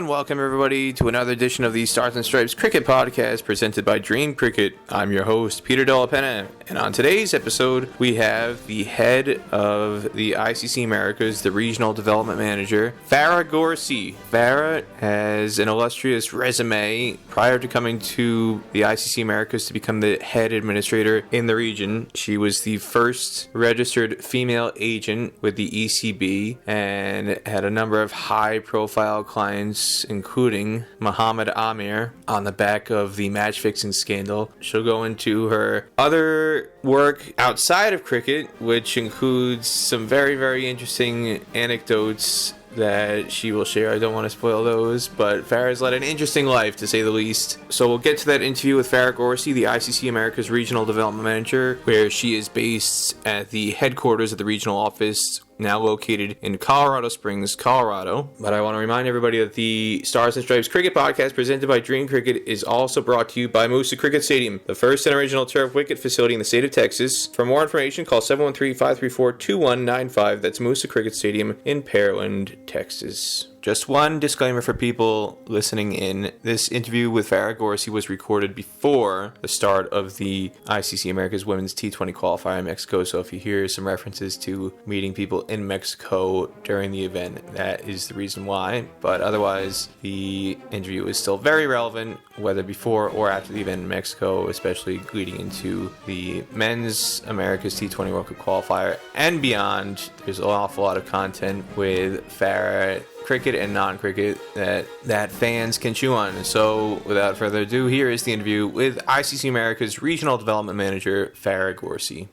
and welcome everybody to another edition of the Stars and Stripes Cricket Podcast presented by DreamCricket. I'm your host, Peter Dellapena, and on today's episode, we have the head of the ICC Americas, the Regional Development Manager, Fara Gorsi. Fara has an illustrious resume. Prior to coming to the ICC Americas to become the head administrator in the region, she was the first registered female agent with the ECB and had a number of high-profile clients, including Mohammed Amir, on the back of the match-fixing scandal. She'll go into her other work outside of cricket, which includes some very, very interesting anecdotes that she will share. I don't want to spoil those, but Farah's led an interesting life, to say the least. So we'll get to that interview with Fara Gorsi, the ICC Americas Regional Development Manager, where she is based at the headquarters of the regional office, now located in Colorado Springs, Colorado. But I want to remind everybody that the Stars and Stripes Cricket Podcast presented by DreamCricket is also brought to you by Moosa Cricket Stadium, the first and original turf wicket facility in the state of Texas. For more information, call 713-534-2195. That's Moosa Cricket Stadium in Pearland, Texas. Just one disclaimer for people listening in. This interview with Fara Gorsi was recorded before the start of the ICC Americas Women's T20 Qualifier in Mexico, so if you hear some references to meeting people in Mexico during the event, that is the reason why. But otherwise, the interview is still very relevant, whether before or after the event in Mexico, especially leading into the Men's Americas T20 World Cup Qualifier and beyond. There's an awful lot of content with Fara, cricket and non-cricket, that fans can chew on. So without further ado, here is the interview with ICC America's Regional Development Manager, Fara Gorsi.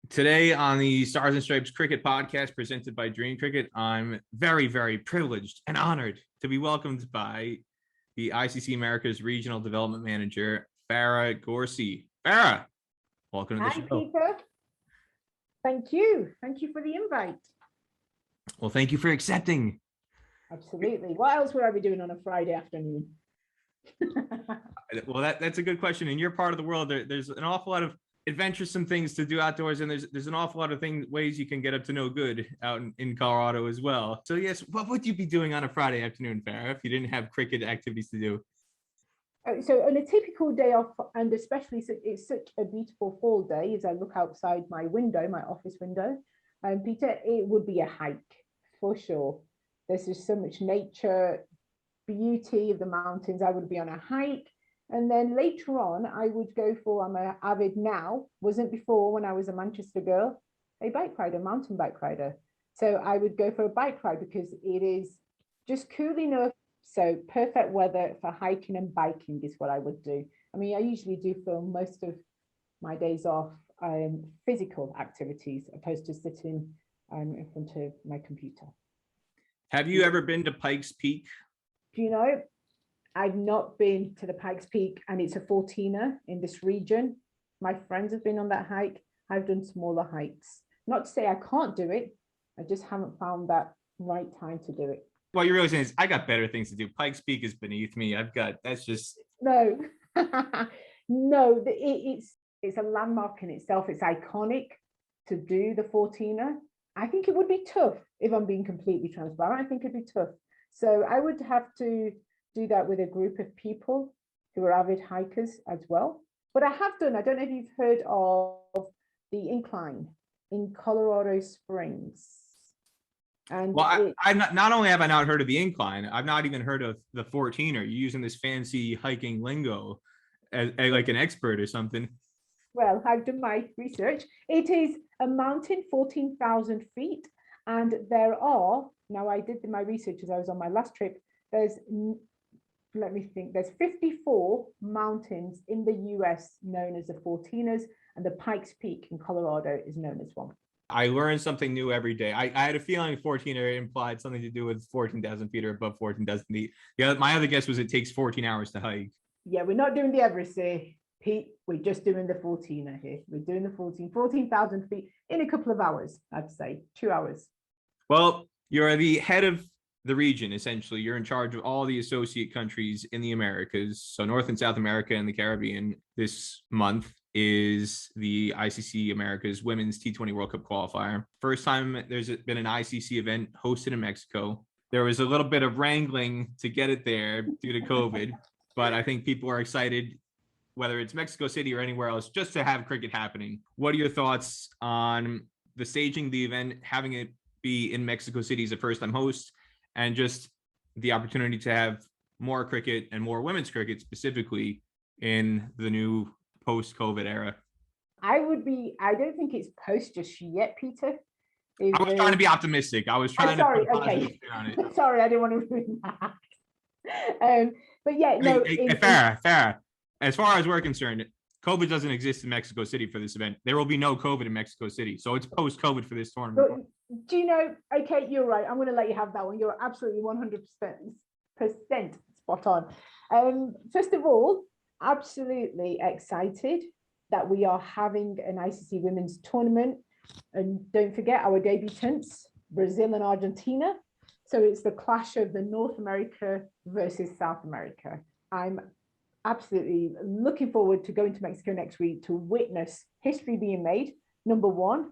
Today on the Stars and Stripes Cricket Podcast presented by DreamCricket, I'm very, very privileged and honored to be welcomed by the ICC America's Regional Development Manager, Fara Gorsi. Fara, welcome to the show. Hi, Peter. Thank you. Thank you for the invite. Well, thank you for accepting. Absolutely. What else would I be doing on a Friday afternoon? Well, that's a good question. In your part of the world, there's an awful lot of adventuresome things to do outdoors, and there's an awful lot of ways you can get up to no good out in Colorado as well. So yes, what would you be doing on a Friday afternoon, Fara, if you didn't have cricket activities to do? So on a typical day off, and especially it's such a beautiful fall day, as I look outside my window, my office window, Peter, it would be a hike for sure. There's just so much nature, beauty of the mountains. I would be on a hike. And then later on, I would go for, I'm an avid now, wasn't before when I was a Manchester girl, a bike rider, mountain bike rider. So I would go for a bike ride because it is just cool enough. So perfect weather for hiking and biking is what I would do. I mean, I usually do for most of my days off physical activities opposed to sitting in front of my computer. Have you ever been to Pikes Peak? Do you know, I've not been to the Pikes Peak, and it's a 14er in this region. My friends have been on that hike. I've done smaller hikes. Not to say I can't do it. I just haven't found that right time to do it. What you're really saying is I got better things to do. Pikes Peak is beneath me. That's just... No, no, it's a landmark in itself. It's iconic to do the 14er. I think it would be tough, if I'm being completely transparent. I think it'd be tough. So I would have to do that with a group of people who are avid hikers as well. But I have done, I don't know if you've heard of the incline in Colorado Springs. And well, I've not only have I not heard of the incline, I've not even heard of the 14er. You're using this fancy hiking lingo as like an expert or something. Well, I've done my research. It is a mountain, 14,000 feet. And there are, now I did my research as I was on my last trip, there's 54 mountains in the US known as the 14ers, and the Pikes Peak in Colorado is known as one. I learned something new every day. I had a feeling 14er implied something to do with 14,000 feet or above 14,000 feet. My other guess was it takes 14 hours to hike. Yeah, we're not doing the Everest here, Pete. We're just doing the 14er here. We're doing the 14,000 feet in a couple of hours, I'd say, 2 hours. Well, you're the head of the region, essentially. You're in charge of all the associate countries in the Americas, so North and South America and the Caribbean. This month is the ICC Americas Women's T20 World Cup Qualifier. First time there's been an ICC event hosted in Mexico. There was a little bit of wrangling to get it there due to COVID, but I think people are excited, whether it's Mexico City or anywhere else, just to have cricket happening. What are your thoughts on the staging the event, having it be in Mexico City as a first-time host, and just the opportunity to have more cricket and more women's cricket specifically in the new post-COVID era? I don't think it's post just yet, Peter. I was trying to be optimistic. I was trying to put a positive spin on it. Sorry, I didn't want to ruin that. But yeah, no. Fair. As far as we're concerned, COVID doesn't exist in Mexico City for this event. There will be no COVID in Mexico City. So it's post-COVID for this tournament. But do you know, okay, you're right. I'm going to let you have that one. You're absolutely 100% spot on. First of all, absolutely excited that we are having an ICC women's tournament. And don't forget our debutants, Brazil and Argentina. So it's the clash of the North America versus South America. I'm absolutely looking forward to going to Mexico next week to witness history being made. Number one,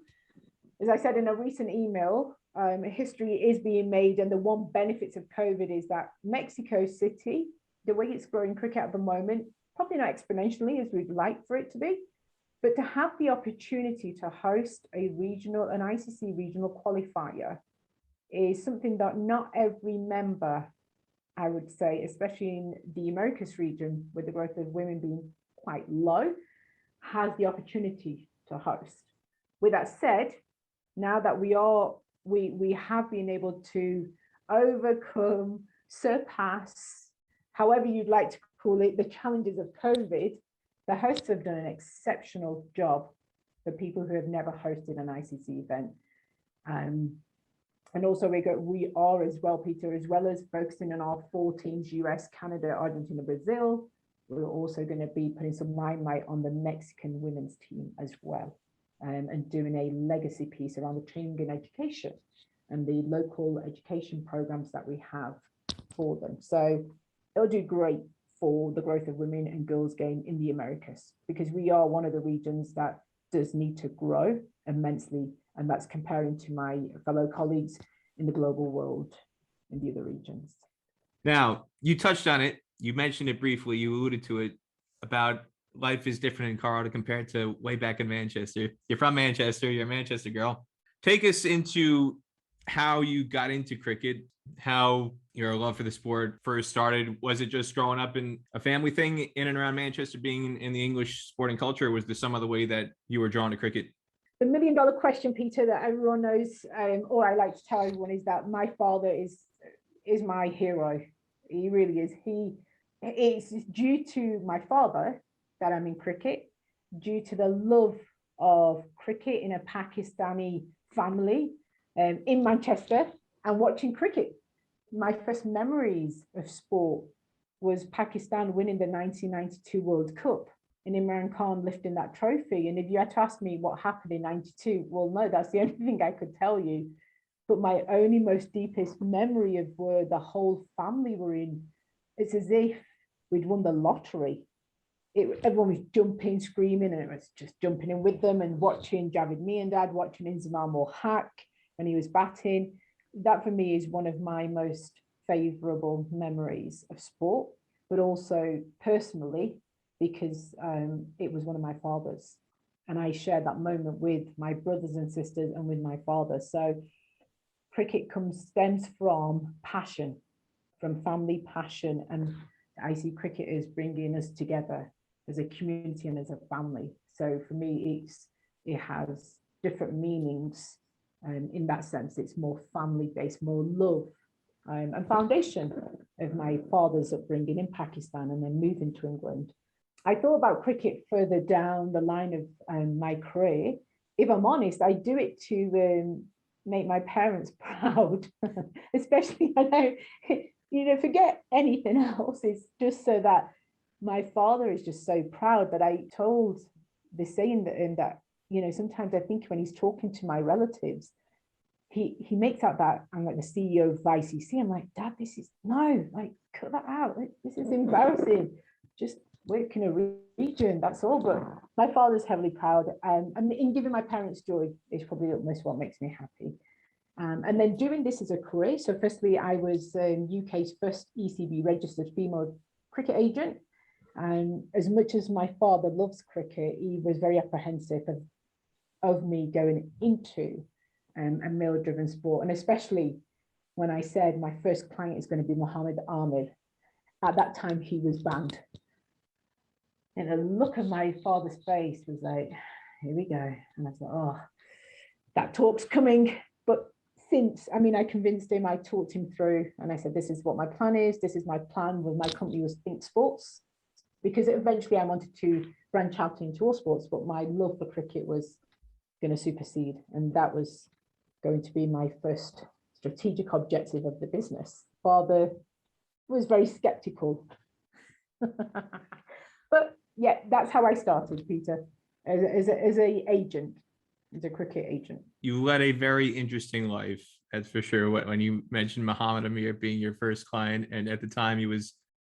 as I said in a recent email, history is being made, and the one benefits of COVID is that Mexico City, the way it's growing cricket at the moment, probably not exponentially as we'd like for it to be, but to have the opportunity to host an ICC regional qualifier is something that not every member, I would say, especially in the Americas region, with the growth of women being quite low, has the opportunity to host. With that said, now that we have been able to overcome, surpass, however you'd like to call it, the challenges of COVID, the hosts have done an exceptional job for people who have never hosted an ICC event. And also we are as well, Peter, as well as focusing on our 4 teams, US, Canada, Argentina, Brazil, we're also going to be putting some limelight on the Mexican women's team as well, and doing a legacy piece around the training and education and the local education programs that we have for them. So it'll do great for the growth of women and girls game in the Americas, because we are one of the regions that does need to grow immensely, and that's comparing to my fellow colleagues in the global world in the other regions. Now, you touched on it, you mentioned it briefly, you alluded to it, about life is different in Colorado compared to way back in Manchester. You're from Manchester, you're a Manchester girl. Take us into how you got into cricket, how your love for the sport first started. Was it just growing up in a family thing in and around Manchester, being in the English sporting culture? Or was there some other way that you were drawn to cricket? The $1 million question, Peter, that everyone knows, or I like to tell everyone, is that my father is my hero. He really is. It's due to my father that I'm in cricket, due to the love of cricket in a Pakistani family in Manchester and watching cricket. My first memories of sport was Pakistan winning the 1992 World Cup and Imran Khan lifting that trophy. And if you had to ask me what happened in 92, well, no, that's the only thing I could tell you. But my only most deepest memory of where the whole family were in, it's as if we'd won the lottery. Everyone was jumping, screaming, and it was just jumping in with them, and watching Javed Miandad, watching Inzamam ul Haq when he was batting. That for me is one of my most favorable memories of sport, but also personally, because it was one of my father's, and I shared that moment with my brothers and sisters and with my father. So cricket stems from passion, from family passion, and I see cricket as bringing us together as a community and as a family. So for me, it has different meanings. In that sense, it's more family-based, more love and foundation of my father's upbringing in Pakistan and then moving to England. I thought about cricket further down the line of my career. If I'm honest, I do it to make my parents proud, especially, I know, forget anything else. It's just so that my father is just so proud that I told the saying that sometimes I think when he's talking to my relatives, he makes out that I'm like the CEO of ICC. I'm like, Dad, cut that out. This is embarrassing. Just work in a region, that's all. But my father's heavily proud. And in giving my parents joy is probably almost what makes me happy. And then doing this as a career. So firstly, I was UK's first ECB registered female cricket agent. As much as my father loves cricket, he was very apprehensive of me going into a male-driven sport. And especially when I said my first client is going to be Mohammed Ahmed. At that time, he was banned. And the look of my father's face was like, here we go. And I thought, oh, that talk's coming. But since, I convinced him, I talked him through, and I said, this is what my plan is. This is my plan when my company was Think Sports, because eventually I wanted to branch out into all sports, but my love for cricket was going to supersede. And that was going to be my first strategic objective of the business. Father was very skeptical. But yeah, that's how I started, Peter, as a agent, as a cricket agent. You led a very interesting life, that's for sure. When you mentioned Muhammad Amir being your first client, and at the time he was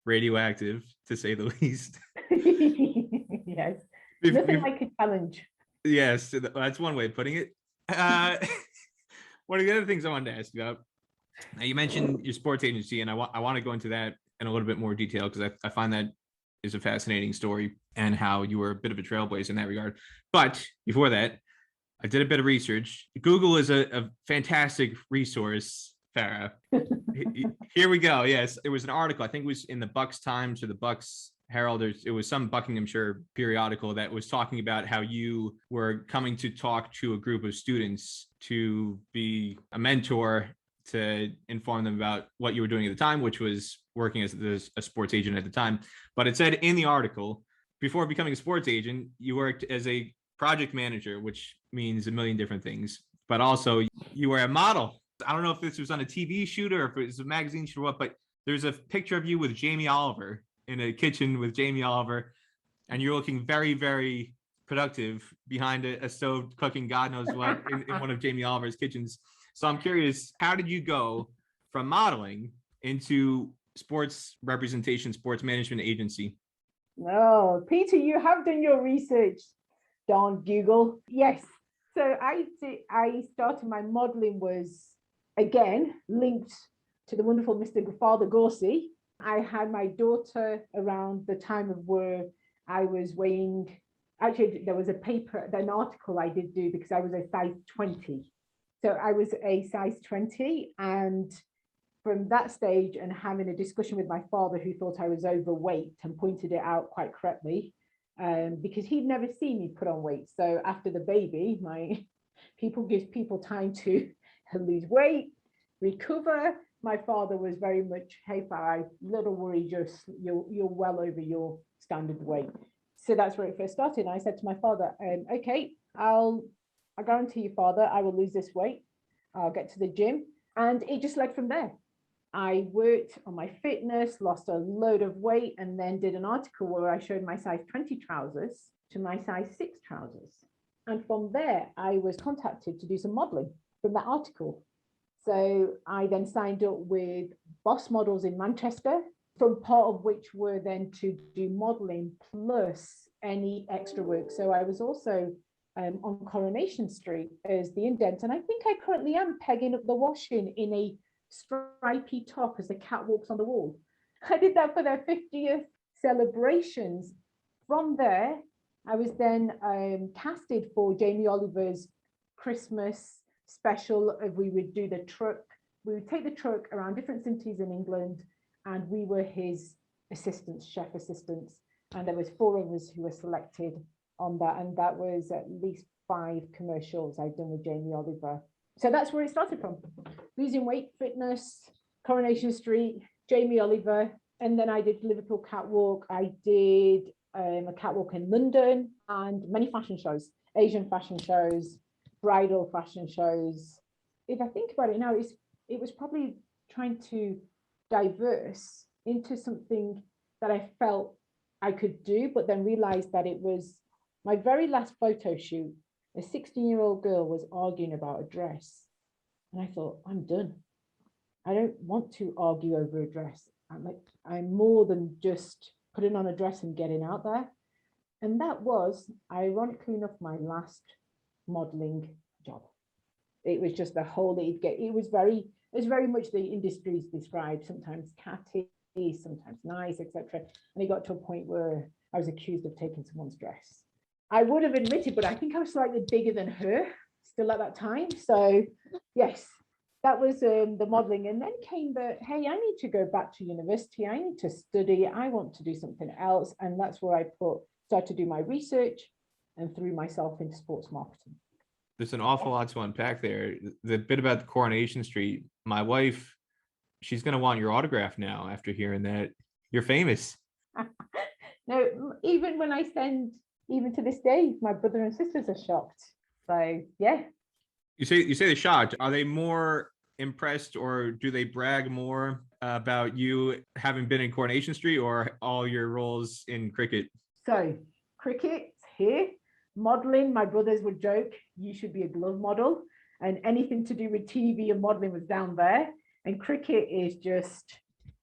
radioactive, to say the least. Yes, nothing like a challenge. Yes, that's one way of putting it. One of the other things I wanted to ask you about, now you mentioned your sports agency, and I want to go into that in a little bit more detail, because I find that is a fascinating story, and how you were a bit of a trailblazer in that regard. But before that, I did a bit of research. Google is a fantastic resource, Farah. Here we go. Yes, it was an article. I think it was in the Bucks Times or the Bucks Herald, or it was some Buckinghamshire periodical that was talking about how you were coming to talk to a group of students to be a mentor, to inform them about what you were doing at the time, which was working as a sports agent at the time. But it said in the article, before becoming a sports agent, you worked as a project manager, which means a million different things, but also you were a model. I don't know if this was on a TV shoot or if it was a magazine shoot or what, but there's a picture of you with Jamie Oliver in a kitchen with Jamie Oliver, and you're looking very, very productive behind a stove cooking God knows what in one of Jamie Oliver's kitchens. So I'm curious, how did you go from modeling into sports representation, sports management agency? Oh, Peter, you have done your research. Don't Google. Yes. So I started my modeling was, again, linked to the wonderful Mr. Fara Gorsi. I had my daughter around the time of where I was weighing. Actually, there was an article I did do, because I was a size 20. So I was a size 20, and from that stage, and having a discussion with my father, who thought I was overweight and pointed it out quite correctly, because he'd never seen me put on weight. So after the baby, gives people time to lose weight, recover. My father was very much, hey, Farah, little worry, you're well over your standard weight. So that's where it first started. And I said to my father, okay, I guarantee you, Father, I will lose this weight. I'll get to the gym. And it just led from there. I worked on my fitness, lost a load of weight, and then did an article where I showed my size 20 trousers to my size 6 trousers. And from there, I was contacted to do some modeling from that article. So I then signed up with Boss Models in Manchester, from part of which were then to do modeling plus any extra work. So I was also on Coronation Street as the indent. And I think I currently am pegging up the washing in a stripy top as the cat walks on the wall. I did that for their 50th celebrations. From there, I was then casted for Jamie Oliver's Christmas special. We would do the truck. We would take the truck around different cities in England, and we were his assistants, chef assistants. And there was 4 of us who were selected on that. And that was at least 5 commercials I've done with Jamie Oliver. So that's where it started from. Losing weight, fitness, Coronation Street, Jamie Oliver. And then I did Liverpool catwalk. I did a catwalk in London, and many fashion shows, Asian fashion shows, bridal fashion shows. If I think about it now, it was probably trying to diverse into something that I felt I could do, but then realized that it was my very last photo shoot. A 16-year-old girl was arguing about a dress. And I thought, I'm done. I don't want to argue over a dress. I'm more than just putting on a dress and getting out there. And that was, ironically enough, my last modeling job. It was just the whole, it was very much the industries described, sometimes catty, sometimes nice, etc. And it got to a point where I was accused of taking someone's dress. I would have admitted, but I think I was slightly bigger than her still at that time. So yes, that was the modeling. And then came the, hey, I need to go back to university. I need to study. I want to do something else. And that's where I started to do my research and threw myself into sports marketing. There's an awful lot to unpack there. The bit about the Coronation Street, my wife, she's going to want your autograph now after hearing that. You're famous. No, even when I send, even to this day, my brother and sisters are shocked. So yeah. You say they're shocked. Are they more impressed, or do they brag more about you having been in Coronation Street, or all your roles in cricket? So cricket's here. Modeling, my brothers would joke, you should be a glove model. And anything to do with TV and modeling was down there. And cricket is just,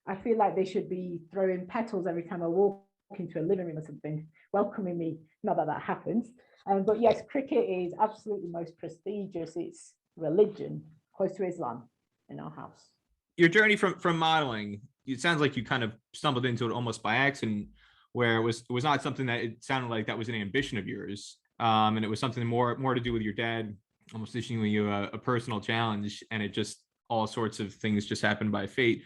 I feel like they should be throwing petals every time I walk into a living room or something, welcoming me. Not that that happens. But yes, cricket is absolutely most prestigious. It's religion, close to Islam in our house. Your journey from modeling, it sounds like you kind of stumbled into it almost by accident, where it was not something that it sounded like that was an ambition of yours. And it was something more to do with your dad almost issuing you a personal challenge, and it just, all sorts of things just happened by fate.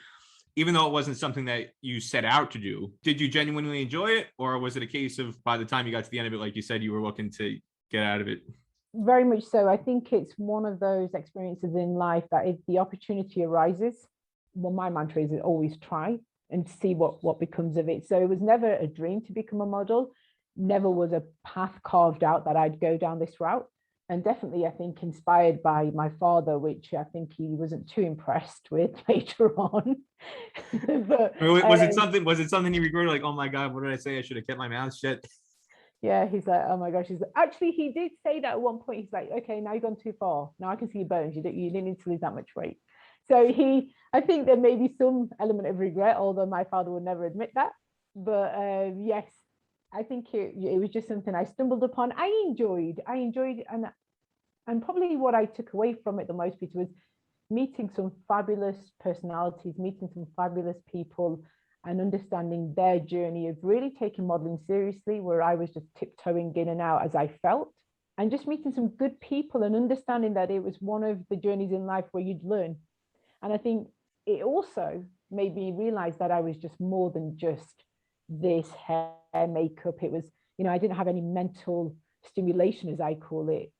Even though it wasn't something that you set out to do, did you genuinely enjoy it? Or was it a case of by the time you got to the end of it, like you said, you were looking to get out of it? Very much so. I think it's one of those experiences in life that if the opportunity arises, well, my mantra is always try and see what becomes of it. So it was never a dream to become a model, never was a path carved out that I'd go down this route. And definitely, I think, inspired by my father, which I think he wasn't too impressed with later on. But was it something you regretted, like, oh my God, what did I say? I should have kept my mouth shut? Yeah, he's like, oh my gosh. Actually, he did say that at one point. He's like, okay, now you've gone too far. Now I can see your bones. You didn't need to lose that much weight. So I think there may be some element of regret, although my father would never admit that. But yes, I think it was just something I stumbled upon. I enjoyed, and probably what I took away from it the most, Peter, was meeting some fabulous personalities, meeting some fabulous people, and understanding their journey of really taking modeling seriously, where I was just tiptoeing in and out as I felt, and just meeting some good people and understanding that it was one of the journeys in life where you'd learn. And I think it also made me realize that I was just more than just this hair, makeup. It was, I didn't have any mental stimulation, as I call it.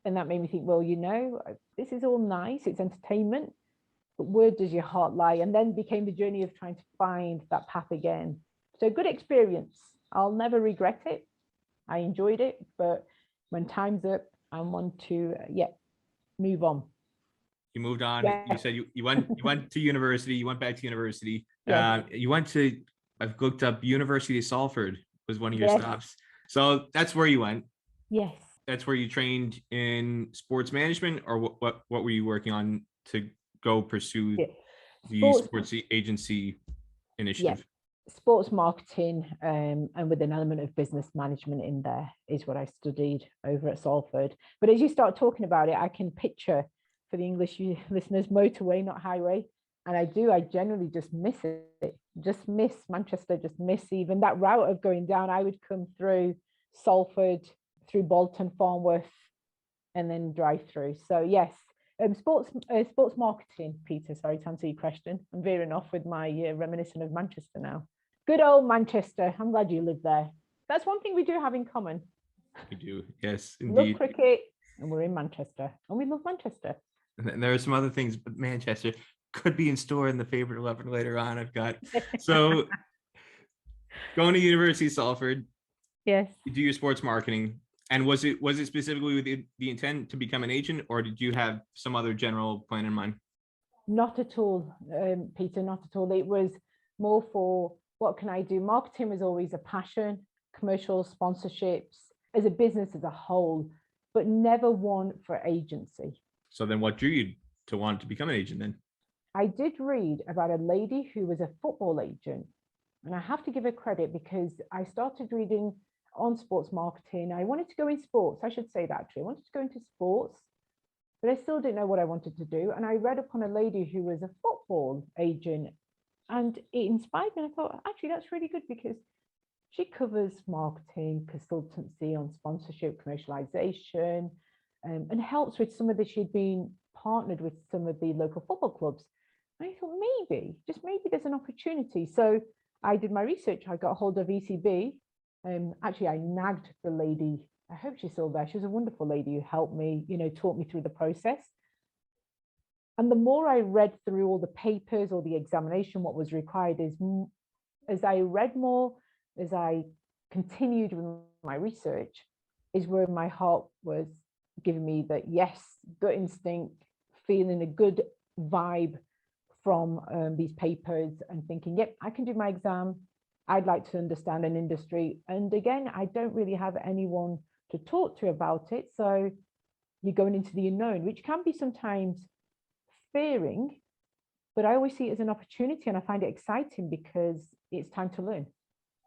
And that made me think, well, this is all nice, it's entertainment, but where does your heart lie? And then became the journey of trying to find that path again. So good experience. I'll never regret it. I enjoyed it, but when time's up, I want to, move on. You moved on. Yeah. You said you went to university. You went back to university. Yes. You went to, I've looked up, University of Salford was one of your stops. So that's where you went. Yes. That's where you trained in sports management, or what were you working on to go pursue the sports agency initiative? Yeah. Sports marketing, and with an element of business management in there is what I studied over at Salford. But as you start talking about it, I can picture, for the English listeners, motorway, not highway. And I generally just miss it, just miss Manchester, just miss even that route of going down. I would come through Salford, through Bolton, Farnworth, and then drive through. So yes, sports marketing, Peter, sorry to answer your question. I'm veering off with my reminiscent of Manchester now. Good old Manchester. I'm glad you live there. That's one thing we do have in common. We do, yes, indeed. Love cricket, and we're in Manchester, and we love Manchester. And there are some other things, but Manchester could be in store in the favorite 11 later on. I've got so going to University of Salford. Yes. You do your sports marketing. And was it specifically with the intent to become an agent, or did you have some other general plan in mind? Not at all, Peter, not at all. It was more for, what can I do? Marketing was always a passion, commercial sponsorships, as a business as a whole, but never one for agency. So then what drew you to want to become an agent then? I did read about a lady who was a football agent, and I have to give her credit because I started reading on sports marketing. I wanted to go in sports. I should say that actually. I wanted to go into sports, but I still didn't know what I wanted to do. And I read upon a lady who was a football agent, and it inspired me. And I thought, actually, that's really good because she covers marketing, consultancy on sponsorship, commercialization, and helps with some of the, she'd been partnered with some of the local football clubs. And I thought, maybe, just maybe there's an opportunity. So I did my research. I got a hold of ECB. Actually, I nagged the lady. I hope she's still there. She was a wonderful lady who helped me, taught me through the process. And the more I read through all the papers or the examination, what was required is, as I read more, as I continued with my research, is where my heart was giving me that yes, gut instinct, feeling a good vibe from these papers and thinking, yep, I can do my exam. I'd like to understand an industry. And again, I don't really have anyone to talk to about it. So you're going into the unknown, which can be sometimes fearing, but I always see it as an opportunity, and I find it exciting because it's time to learn.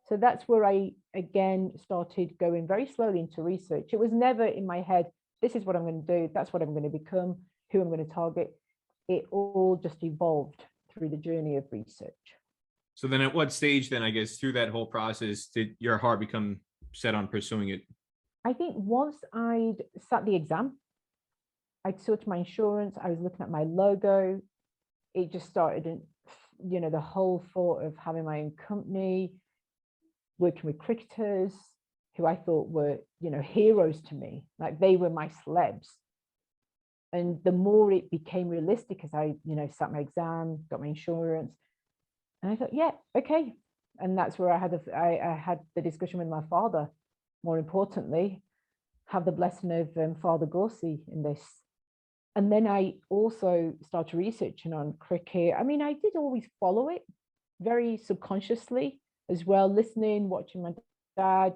So that's where I, again, started going very slowly into research. It was never in my head, this is what I'm going to do, that's what I'm going to become, who I'm going to target. It all just evolved through the journey of research. So then at what stage then, I guess, through that whole process, did your heart become set on pursuing it? I think once I'd sat the exam, I'd sorted my insurance, I was looking at my logo, it just started, the whole thought of having my own company, working with cricketers who I thought were, heroes to me, like they were my celebs. And the more it became realistic as I, sat my exam, got my insurance, and I thought, yeah, okay. And that's where I had the discussion with my father. More importantly, have the blessing of Fara Gorsi in this. And then I also started researching on cricket. I mean, I did always follow it very subconsciously as well, listening, watching my dad,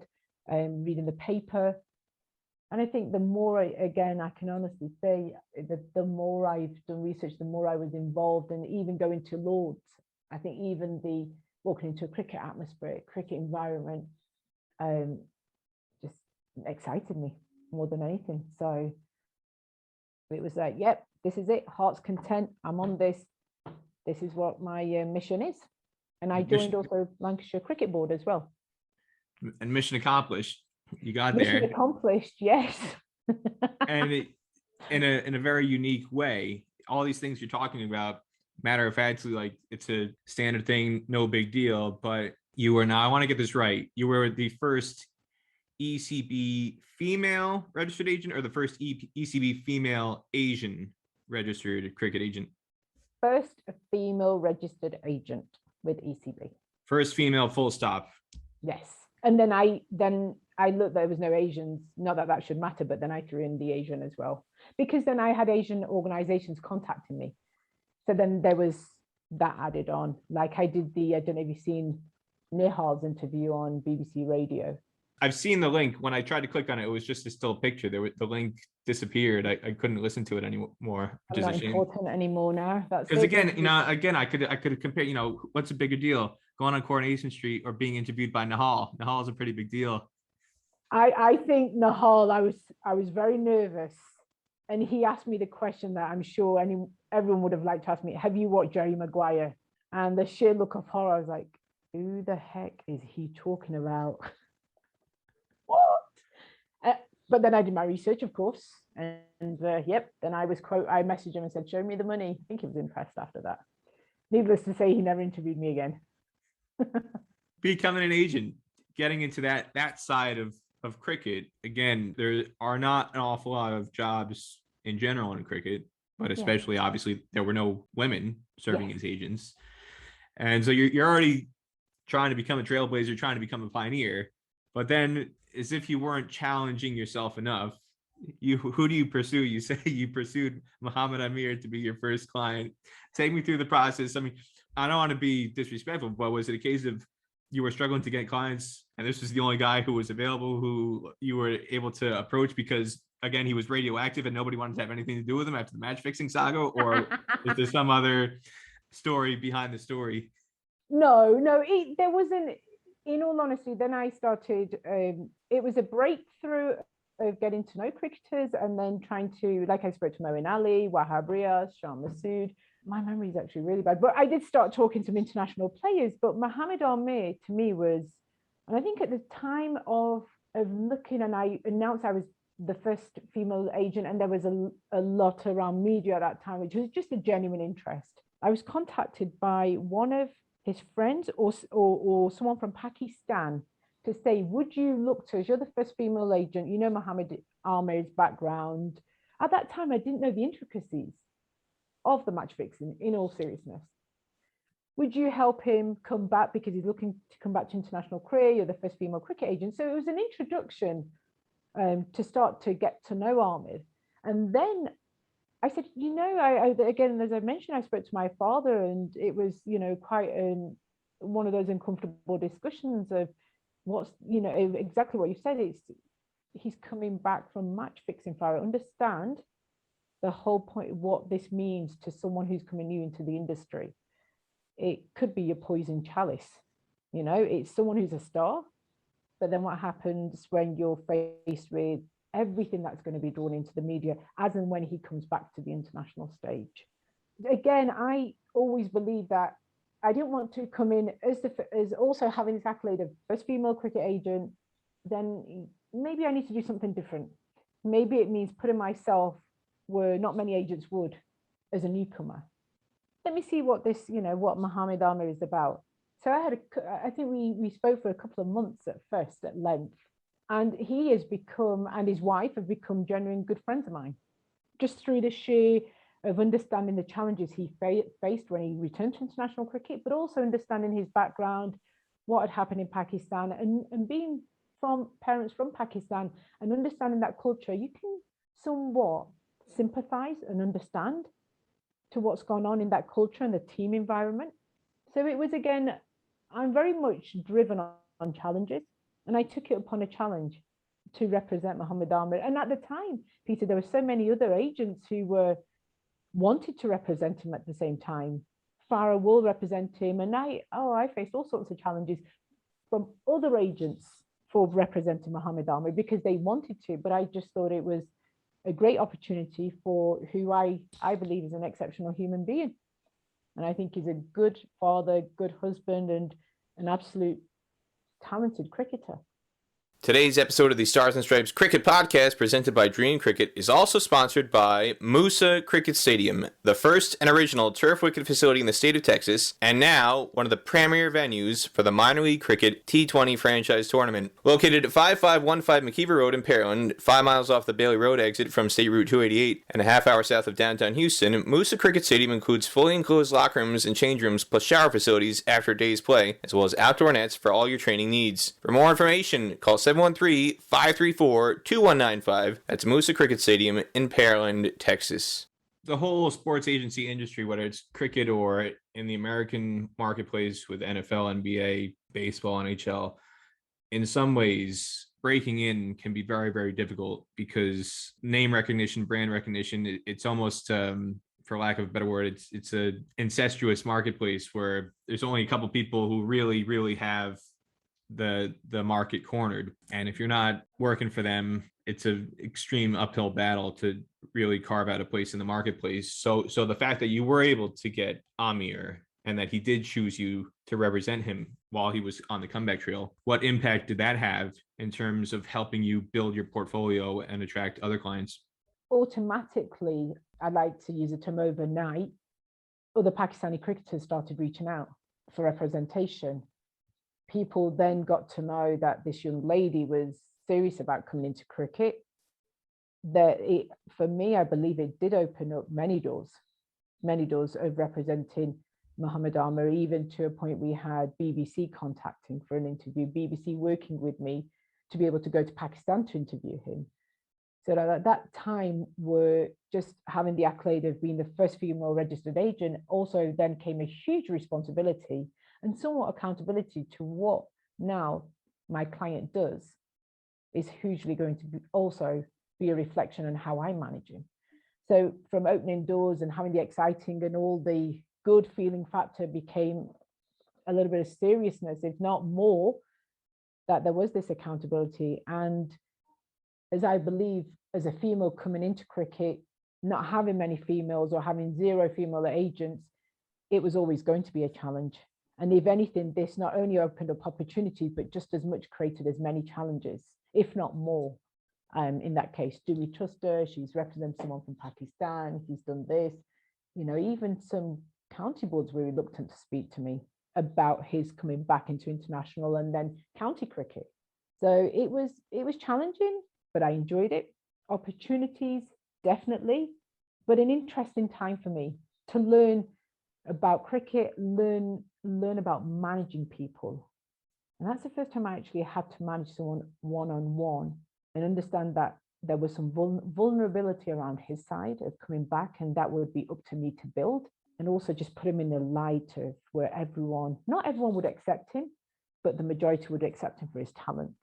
reading the paper. And I think the more, again, I can honestly say that the more I've done research, the more I was involved, and even going to Lords, I think even the walking into a cricket atmosphere, cricket environment, just excited me more than anything. So it was like, yep, this is it, heart's content, I'm on this. This is what my mission is. And I joined also Lancashire Cricket Board as well. And mission accomplished. You got mission there. Accomplished, yes. And in a very unique way, all these things you're talking about, matter of factly, like it's a standard thing, no big deal. But you were, now I want to get this right, you were the first ECB female registered agent, or the first ECB female Asian registered cricket agent? First female registered agent with ECB. First female, full stop. Yes. And then I looked, there was no Asians, not that that should matter, but then I threw in the Asian as well, because then I had Asian organizations contacting me. So then there was that added on. Like I did I don't know if you've seen Nihal's interview on BBC Radio. I've seen the link. When I tried to click on it, it was just a still picture. The link disappeared. I couldn't listen to it anymore, which is a shame. Important anymore now. That's because again, I could compare. What's a bigger deal, going on Coronation Street or being interviewed by Nihal? Nihal is a pretty big deal. I think Nihal, I was very nervous, and he asked me the question that I'm sure everyone would have liked to ask me: have you watched Jerry Maguire? And the sheer look of horror, I was like, who the heck is he talking about? What? But then I did my research, of course, and yep. Then I messaged him and said, "Show me the money." I think he was impressed after that. Needless to say, he never interviewed me again. Becoming an agent, getting into that side of cricket, again, there are not an awful lot of jobs in general in cricket, but especially obviously there were no women serving as agents, and so you're already trying to become a trailblazer, trying to become a pioneer, but then, as if you weren't challenging yourself enough, who do you pursue? You say you pursued Muhammad Amir to be your first client. Take me through the process. I mean, I don't want to be disrespectful, but was it a case of you were struggling to get clients and this was the only guy who was available who you were able to approach because, again, he was radioactive and nobody wanted to have anything to do with him after the match fixing saga? Or is there some other story behind the story? No, there wasn't. In all honesty, then I started, it was a breakthrough of getting to know cricketers and then trying to, like I spoke to Moeen Ali, Wahab Riaz, Shan Masood. My memory is actually really bad, but I did start talking to some international players. But Mohammed Amir to me was, and I think at the time of looking, and I announced I was the first female agent, and there was a lot around media at that time, which was just a genuine interest. I was contacted by one of his friends or someone from Pakistan to say, would you look to, as you're the first female agent, you know Mohammed Amir's background. At that time, I didn't know the intricacies of the match fixing, in all seriousness. Would you help him come back because he's looking to come back to international career? You're the first female cricket agent. So it was an introduction to start to get to know Amir. And then I said, I again, as I mentioned, I spoke to my father, and it was, quite one of those uncomfortable discussions of what's, exactly what you said. He's coming back from match fixing. Farah, understand the whole point of what this means to someone who's coming new into the industry. It could be your poison chalice. It's someone who's a star, but then what happens when you're faced with everything that's going to be drawn into the media as and when he comes back to the international stage? Again, I always believe that I didn't want to come in as also having this accolade of first female cricket agent. Then maybe I need to do something different. Maybe it means putting myself where not many agents would as a newcomer. Let me see what this, what Mohammed Amir is about. So I think we spoke for a couple of months at first at length, and he has become, and his wife have become genuine good friends of mine, just through the sheer of understanding the challenges he faced when he returned to international cricket, but also understanding his background, what had happened in Pakistan, and being from parents from Pakistan and understanding that culture, you can somewhat sympathize and understand to what's gone on in that culture and the team environment. So it was, again, I'm very much driven on challenges, and I took it upon a challenge to represent Mohammed Amir. And at the time, Peter, there were so many other agents who wanted to represent him at the same time. Farah will represent him, and I faced all sorts of challenges from other agents for representing Mohammed Amir because they wanted to, but I just thought it was a great opportunity for who I believe is an exceptional human being. And I think he's a good father, good husband, and an absolute talented cricketer. Today's episode of the Stars and Stripes Cricket Podcast, presented by DreamCricket, is also sponsored by Musa Cricket Stadium, the first and original turf wicket facility in the state of Texas, and now one of the premier venues for the minor league cricket T20 franchise tournament. Located at 5515 McKeever Road in Pearland, 5 miles off the Bailey Road exit from State Route 288, and a half hour south of downtown Houston, Musa Cricket Stadium includes fully enclosed locker rooms and change rooms, plus shower facilities after a day's play, as well as outdoor nets for all your training needs. For more information, call 713-534-2195. That's Musa Cricket Stadium in Pearland, Texas. The whole sports agency industry, whether it's cricket or in the American marketplace with NFL, NBA, baseball, NHL, in some ways, breaking in can be very, very difficult because name recognition, brand recognition, it's almost, for lack of a better word, it's a incestuous marketplace where there's only a couple people who really, really have the market cornered, and if you're not working for them, it's an extreme uphill battle to really carve out a place in the marketplace. So the fact that you were able to get Amir and that he did choose you to represent him while he was on the comeback trail, what impact did that have in terms of helping you build your portfolio and attract other clients? Automatically, I'd like to use a term overnight, other Pakistani cricketers started reaching out for representation. People then got to know that this young lady was serious about coming into cricket. For me, I believe it did open up many doors of representing Mohammed Amir, even to a point we had BBC contacting for an interview, BBC working with me to be able to go to Pakistan to interview him. So at that time, we're just having the accolade of being the first female registered agent. Also then came a huge responsibility and somewhat accountability to what now my client does is hugely going to also be a reflection on how I manage him. So from opening doors and having the exciting and all the good feeling factor became a little bit of seriousness, if not more, that there was this accountability. And as I believe as a female coming into cricket, not having many females or having zero female agents, it was always going to be a challenge. And if anything, this not only opened up opportunities, but just as much created as many challenges, if not more. In that case, do we trust her? She's represented someone from Pakistan. He's done this. You know, even some county boards were reluctant to speak to me about his coming back into international and then county cricket. So it was challenging, but I enjoyed it. Opportunities, definitely, but an interesting time for me to learn about cricket, learn about managing people. And that's the first time I actually had to manage someone one-on-one and understand that there was some vulnerability around his side of coming back, and that would be up to me to build. And also just put him in the light of where not everyone would accept him, but the majority would accept him for his talent,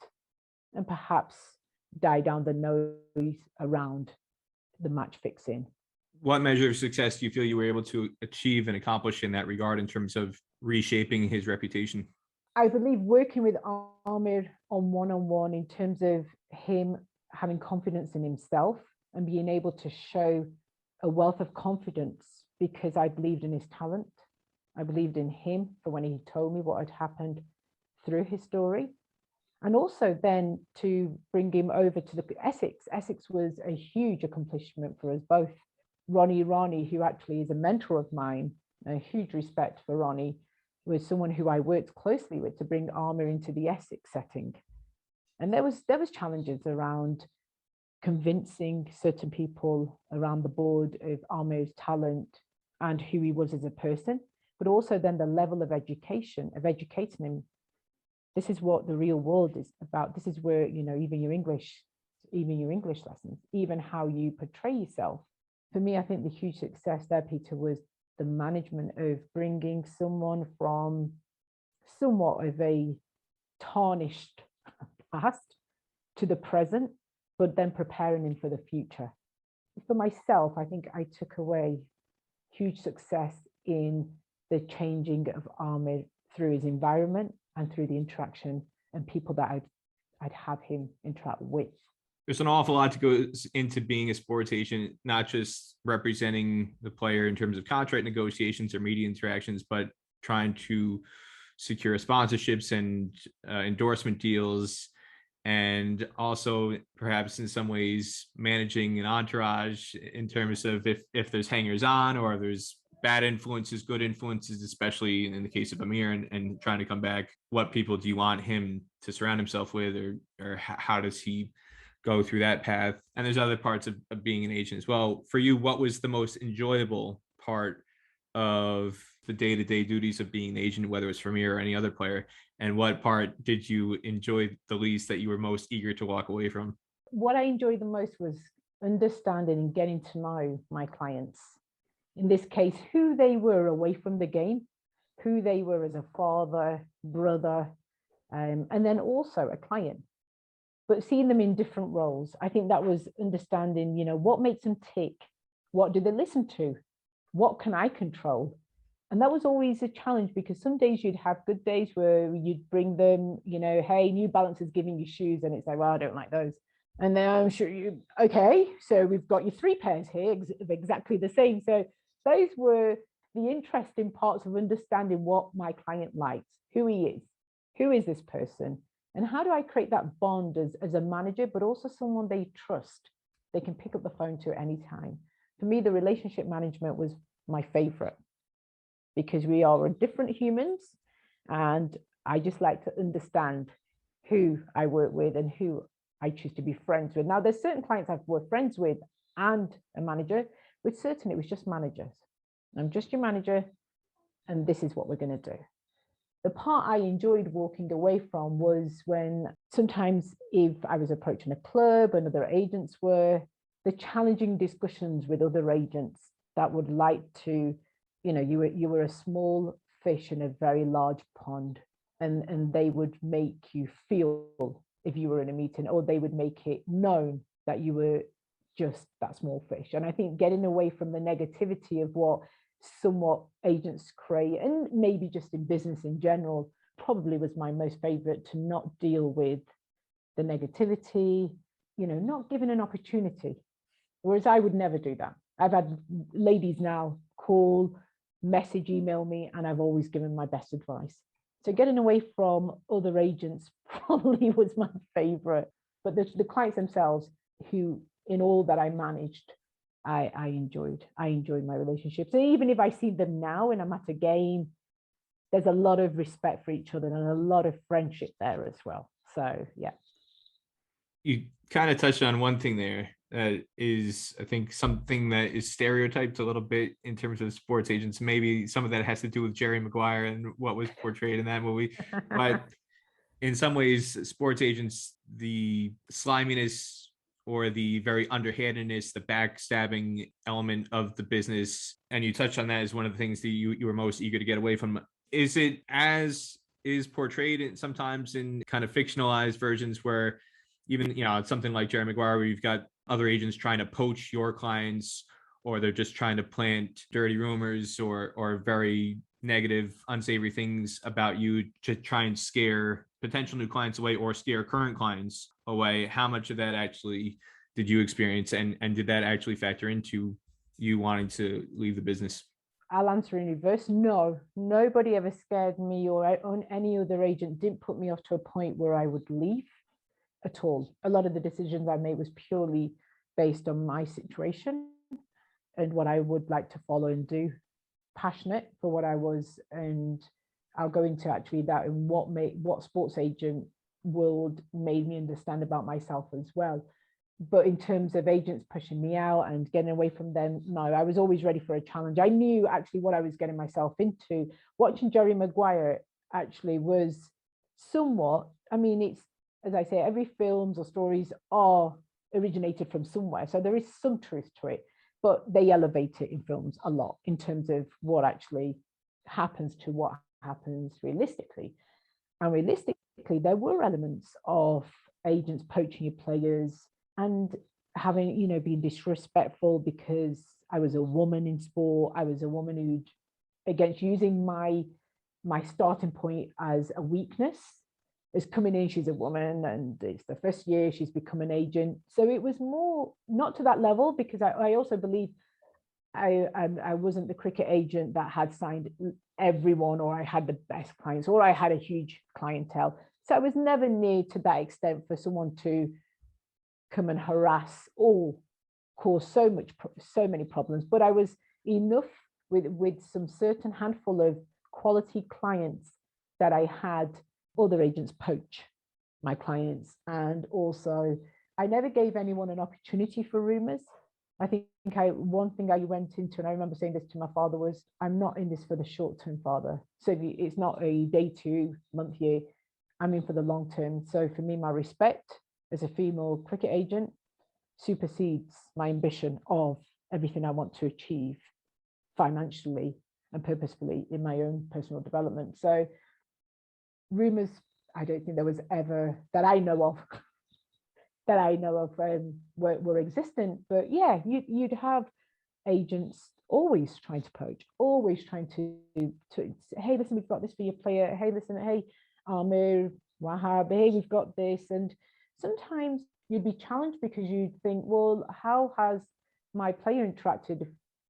and perhaps die down the noise around the match fixing. What measure of success do you feel you were able to achieve and accomplish in that regard in terms of reshaping his reputation? I believe working with Amir on one-on-one in terms of him having confidence in himself and being able to show a wealth of confidence because I believed in his talent. I believed in him for when he told me what had happened through his story. And also then to bring him over to the Essex. Essex was a huge accomplishment for us both. Ronnie, who actually is a mentor of mine, a huge respect for Ronnie, was someone who I worked closely with to bring Amir into the Essex setting. And there was challenges around convincing certain people around the board of Amir's talent and who he was as a person, but also then the level of education, of educating him. This is what the real world is about. This is where, you know, even your English lessons, even how you portray yourself. For me, I think the huge success there, Peter, was the management of bringing someone from somewhat of a tarnished past to the present, but then preparing him for the future. For myself, I think I took away huge success in the changing of Amir through his environment and through the interaction and people that I'd have him interact with. There's an awful lot that goes into being a sports agent, not just representing the player in terms of contract negotiations or media interactions, but trying to secure sponsorships and endorsement deals, and also perhaps in some ways managing an entourage in terms of if there's hangers on or there's bad influences, good influences, especially in the case of Amir and trying to come back. What people do you want him to surround himself with, or how does he go through that path? And there's other parts of being an agent as well. For you, what was the most enjoyable part of the day-to-day duties of being an agent, whether it's for me or any other player? And what part did you enjoy the least that you were most eager to walk away from? What I enjoyed the most was understanding and getting to know my clients. In this case, who they were away from the game, who they were as a father, brother, and then also a client. But seeing them in different roles, I think that was understanding, you know, what makes them tick? What do they listen to? What can I control? And that was always a challenge because some days you'd have good days where you'd bring them, you know, hey, New Balance is giving you shoes. And it's like, well, I don't like those. And then I'm sure you, okay, so we've got you 3 pairs here of exactly the same. So those were the interesting parts of understanding what my client likes, who he is, who is this person, and how do I create that bond as a manager, but also someone they trust, they can pick up the phone to at any time. For me, the relationship management was my favorite because we are different humans, and I just like to understand who I work with and who I choose to be friends with. Now, there's certain clients I've worked friends with and a manager. With certain, it was just managers. I'm just your manager, and this is what we're going to do. The part I enjoyed walking away from was when sometimes if I was approaching a club and other agents were, the challenging discussions with other agents that would like to, you know, you were a small fish in a very large pond, and they would make you feel if you were in a meeting, or they would make it known that you were just that small fish. And I think getting away from the negativity of what somewhat agents create, and maybe just in business in general, probably was my most favorite, to not deal with the negativity, not given an opportunity. Whereas I would never do that. I've had ladies now call, message, email me, and I've always given my best advice. So getting away from other agents probably was my favorite. But the clients themselves, who in all that I managed, I enjoyed my relationships. So even if I see them now and I'm at a game, there's a lot of respect for each other and a lot of friendship there as well. So yeah. You kind of touched on one thing there that is, I think, something that is stereotyped a little bit in terms of sports agents. Maybe some of that has to do with Jerry Maguire and what was portrayed in that movie. But in some ways, sports agents, the sliminess or the very underhandedness, the backstabbing element of the business, and you touched on that as one of the things that you were most eager to get away from. Is it as is portrayed sometimes in kind of fictionalized versions where even, it's something like Jerry Maguire, where you've got other agents trying to poach your clients, or they're just trying to plant dirty rumors or very negative, unsavory things about you to try and scare potential new clients away or scare current clients away? How much of that actually did you experience, and did that actually factor into you wanting to leave the business? I'll answer in reverse. No, nobody ever scared me, or any other agent didn't put me off to a point where I would leave at all. A lot of the decisions I made was purely based on my situation and what I would like to follow and do. Passionate for what I was, and I'll go into actually that and what sports agent world made me understand about myself as well. But in terms of agents pushing me out and getting away from them, no, I was always ready for a challenge. I knew actually what I was getting myself into. Watching Jerry Maguire actually was somewhat, it's, as I say, every films or stories are originated from somewhere. So there is some truth to it, but they elevate it in films a lot in terms of what actually happens to what happens realistically. And realistically, there were elements of agents poaching your players and having, being disrespectful because I was a woman in sport. I was a woman who, against using my starting point as a weakness, is coming in, she's a woman and it's the first year she's become an agent. So it was more not to that level, because I also believe I wasn't the cricket agent that had signed everyone, or I had the best clients, or I had a huge clientele. So I was never near to that extent for someone to come and harass or cause so many problems. But I was enough with some certain handful of quality clients that I had other agents poach my clients. And also, I never gave anyone an opportunity for rumors. I think one thing I went into, and I remember saying this to my father, was, I'm not in this for the short term, father. So it's not a day 2, month, year. I'm in for the long term. So for me, my respect as a female cricket agent supersedes my ambition of everything I want to achieve financially and purposefully in my own personal development. So rumors, I don't think there was ever, that I know of, were existent. But yeah, you'd have agents always trying to poach, always trying to hey, listen, we've got this for your player. Hey, listen, hey, Amir, Wahab, hey, we've got this. And sometimes you'd be challenged because you'd think, well, how has my player interacted?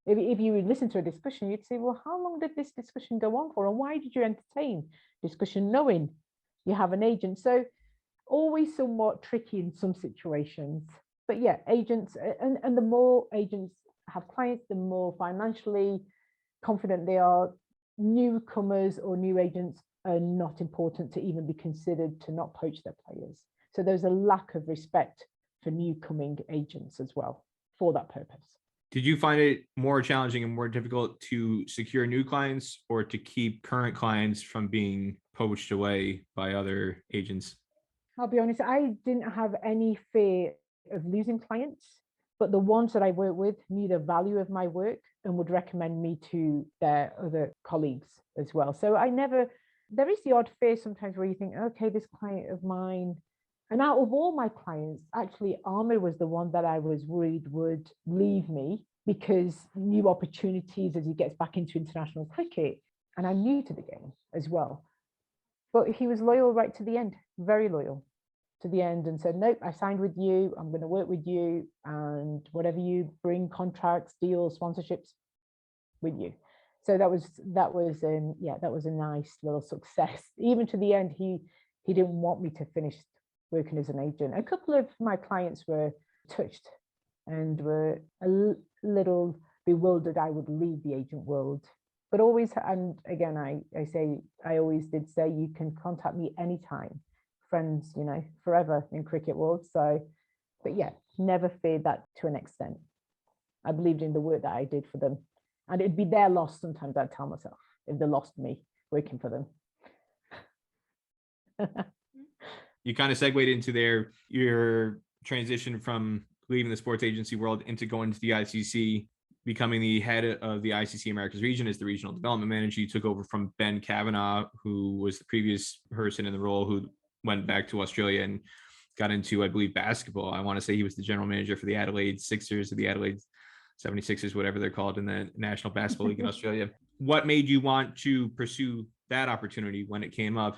If you would listen to a discussion, you'd say, well, how long did this discussion go on for? And why did you entertain discussion knowing you have an agent? So always somewhat tricky in some situations. But yeah, agents, and the more agents have clients, the more financially confident they are. Newcomers or new agents are not important to even be considered to not poach their players. So there's a lack of respect for newcoming agents as well for that purpose. Did you find it more challenging and more difficult to secure new clients, or to keep current clients from being poached away by other agents? I'll be honest, I didn't have any fear of losing clients, but the ones that I work with knew the value of my work and would recommend me to their other colleagues as well. So there is the odd fear sometimes where you think, okay, this client of mine, and out of all my clients, actually, Amir was the one that I was worried would leave me because new opportunities as he gets back into international cricket. And I'm new to the game as well. But he was loyal right to the end, very loyal. to the end and said, nope, I signed with you. I'm going to work with you, and whatever you bring, contracts, deals, sponsorships, with you. So that was a nice little success. Even to the end, he didn't want me to finish working as an agent. A couple of my clients were touched and were a little bewildered I would leave the agent world. But always, and again, I always did say, you can contact me anytime. Friends, forever in cricket world. So, but yeah, never feared that to an extent. I believed in the work that I did for them. And it'd be their loss, sometimes I'd tell myself, if they lost me working for them. You kind of segued into your transition from leaving the sports agency world into going to the ICC, becoming the head of the ICC Americas region as the regional development manager. You took over from Ben Kavanagh, who was the previous person in the role, who went back to Australia and got into, I believe, basketball. I want to say he was the general manager for the Adelaide Sixers, or the Adelaide 76ers, whatever they're called in the National Basketball League in Australia. What made you want to pursue that opportunity when it came up?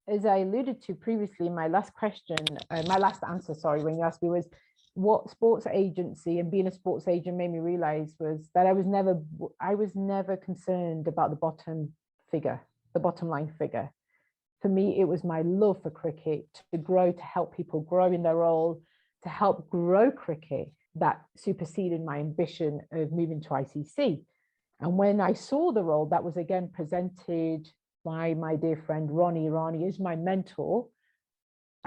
As I alluded to previously, my last answer, when you asked me, was what sports agency and being a sports agent made me realize was that I was never concerned about the bottom line figure. For me, it was my love for cricket, to help people grow in their role, to help grow cricket, that superseded my ambition of moving to ICC. And when I saw the role that was again presented by my dear friend Ronnie is my mentor,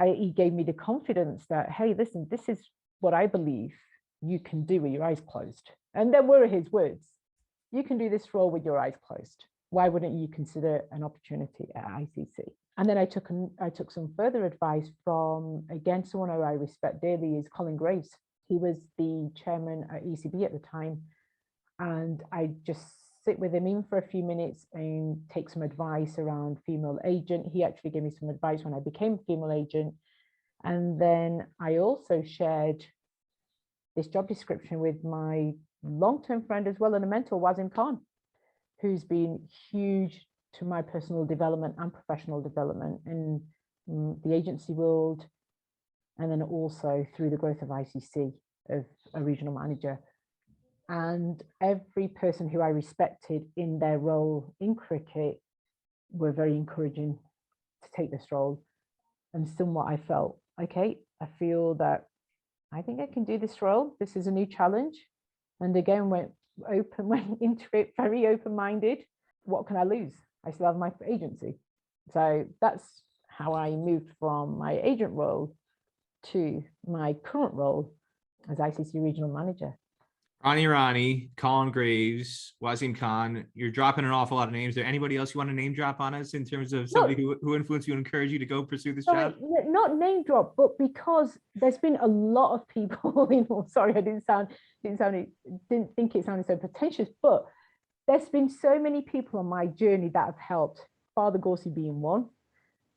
he gave me the confidence that, hey, listen, this is what I believe you can do with your eyes closed. And there were his words: you can do this role with your eyes closed. Why wouldn't you consider an opportunity at ICC? And then I took some further advice from, again, someone who I respect dearly, is Colin Graves. He was the chairman at ECB at the time. And I just sit with him in for a few minutes and take some advice around female agent. He actually gave me some advice when I became a female agent. And then I also shared this job description with my long-term friend as well, and a mentor, Wazim Khan, who's been huge to my personal development and professional development in the agency world, and then also through the growth of ICC, of a regional manager. And every person who I respected in their role in cricket were very encouraging to take this role. And somewhat I felt, okay, I feel that I think I can do this role. This is a new challenge. And again, went into it very open-minded. What can I lose? I still have my agency. So that's how I moved from my agent role to my current role as ICC regional manager. Ronnie, Colin Graves, Wazim Khan. You're dropping an awful lot of names. Is there anybody else you want to name drop on us in terms of somebody who influenced you and encouraged you to go pursue this job? Not name drop, but because there's been a lot of people. Sorry, I didn't think it sounded so pretentious, but there's been so many people on my journey that have helped. Fara Gorsi being one.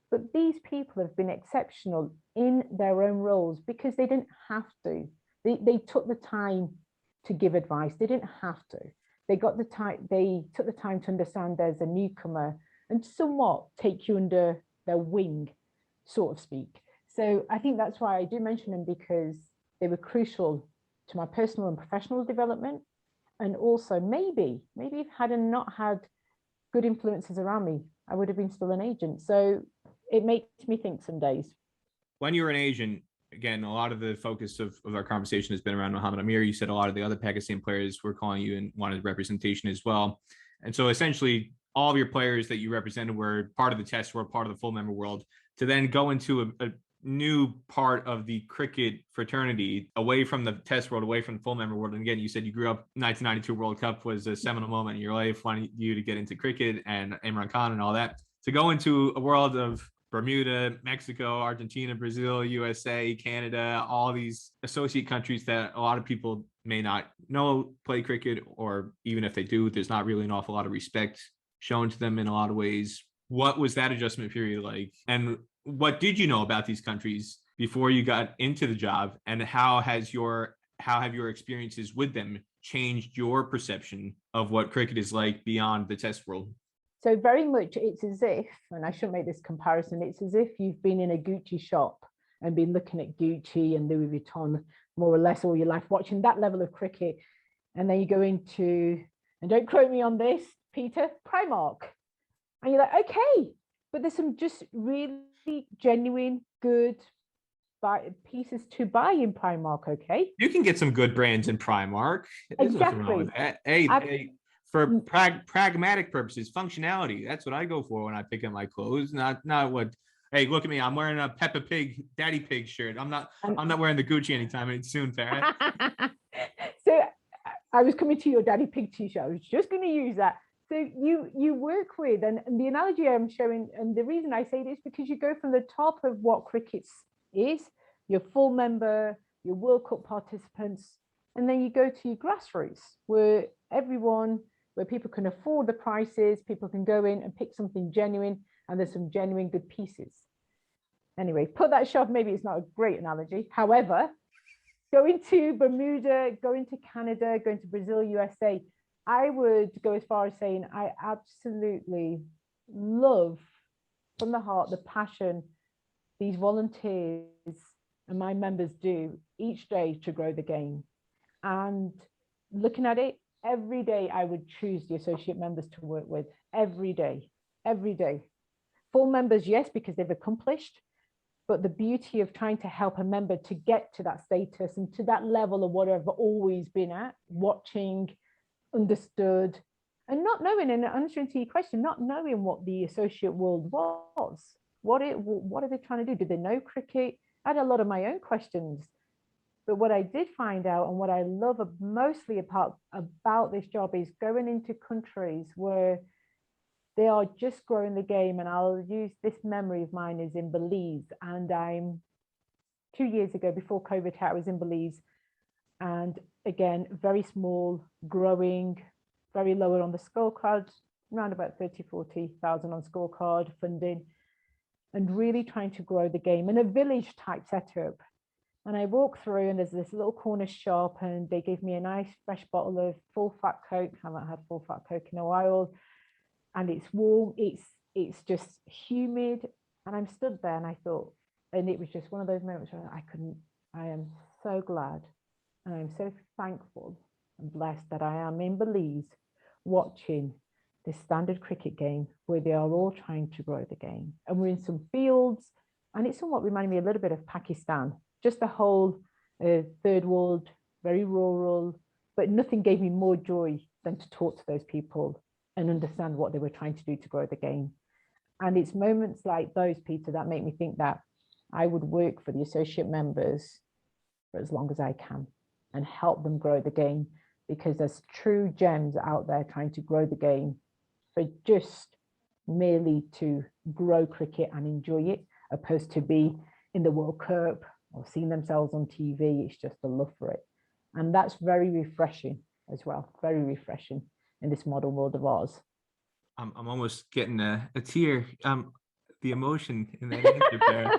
But these people have been exceptional in their own roles because they didn't have to. They took the time to give advice. They didn't have to. They took the time to understand there's a newcomer and somewhat take you under their wing, so to speak. So I think that's why I do mention them, because they were crucial to my personal and professional development. And also maybe if I had not had good influences around me, I would have been still an agent. So it makes me think some days. When you were an agent, again, a lot of the focus of our conversation has been around Mohammad Amir. You said a lot of the other Pakistan players were calling you and wanted representation as well. And so essentially all of your players that you represented were part of the test world, part of the full member world, to then go into a new part of the cricket fraternity, away from the test world, away from the full member world. And again, you said you grew up, 1992 World Cup was a seminal moment in your life, wanting you to get into cricket and Imran Khan and all that, to go into a world of Bermuda, Mexico, Argentina, Brazil, USA, Canada, all these associate countries that a lot of people may not know play cricket, or even if they do, there's not really an awful lot of respect shown to them in a lot of ways. What was that adjustment period like? And what did you know about these countries before you got into the job? And how have your experiences with them changed your perception of what cricket is like beyond the test world? So very much it's as if, and I shouldn't make this comparison, it's as if you've been in a Gucci shop and been looking at Gucci and Louis Vuitton more or less all your life, watching that level of cricket. And then you go into, and don't quote me on this, Peter, Primark. And you're like, okay, but there's some just really genuine, good pieces to buy in Primark, okay? You can get some good brands in Primark. There's nothing wrong with that. Hey, for pragmatic purposes, functionality, that's what I go for when I pick up my clothes, not what. Hey, look at me. I'm wearing a Peppa Pig, Daddy Pig shirt. I'm not wearing the Gucci anytime soon, Farah. So I was coming to your Daddy Pig t-shirt. I was just going to use that. So you work with, and the analogy I'm showing, and the reason I say this, because you go from the top of what cricket is, your full member, your World Cup participants, and then you go to your grassroots, where people can afford the prices, people can go in and pick something genuine, and there's some genuine good pieces. Anyway, put that shelf, maybe it's not a great analogy. However, going to Bermuda, going to Canada, going to Brazil, USA, I would go as far as saying I absolutely love from the heart the passion these volunteers and my members do each day to grow the game. And looking at it, every day I would choose the associate members to work with, every day. Full members, yes, because they've accomplished, but the beauty of trying to help a member to get to that status and to that level of what I've always been at, watching, understood, and not knowing, and answering to your question, not knowing what the associate world was. What are they trying to do? Did they know cricket? I had a lot of my own questions. But what I did find out, and what I love mostly about this job, is going into countries where they are just growing the game. And I'll use this memory of mine is in Belize. And I'm 2 years ago, before COVID hit, I was in Belize. And again, very small, growing, very lower on the scorecard, around about 40,000 on scorecard funding, and really trying to grow the game in a village type setup. And I walk through, and there's this little corner shop, and they gave me a nice fresh bottle of full fat Coke. I haven't had full fat Coke in a while. And it's warm, it's just humid. And I'm stood there and I thought, and it was just one of those moments where I am so glad. And I'm so thankful and blessed that I am in Belize watching this standard cricket game where they are all trying to grow the game. And we're in some fields, and it somewhat reminded me a little bit of Pakistan, just the whole third world, very rural, but nothing gave me more joy than to talk to those people and understand what they were trying to do to grow the game. And it's moments like those, Peter, that make me think that I would work for the associate members for as long as I can and help them grow the game, because there's true gems out there trying to grow the game for just merely to grow cricket and enjoy it, opposed to be in the World Cup or seeing themselves on TV. It's just a love for it. And that's very refreshing as well, very refreshing in this modern world of ours. I'm almost getting a tear. The emotion in that answer there.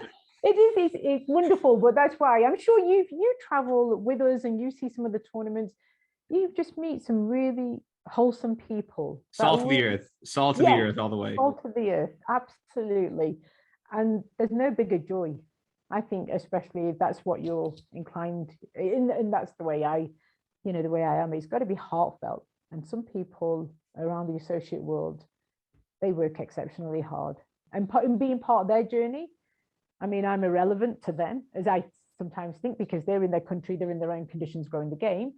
It's wonderful, but that's why I'm sure you travel with us and you see some of the tournaments. You just meet some really wholesome people. Salt of the earth all the way. Salt of the earth, absolutely. And there's no bigger joy, I think, especially if that's what you're inclined in, and that's the way I am. It's got to be heartfelt. And some people around the associate world, they work exceptionally hard, and being part of their journey. I mean, I'm irrelevant to them, as I sometimes think, because they're in their country, they're in their own conditions growing the game.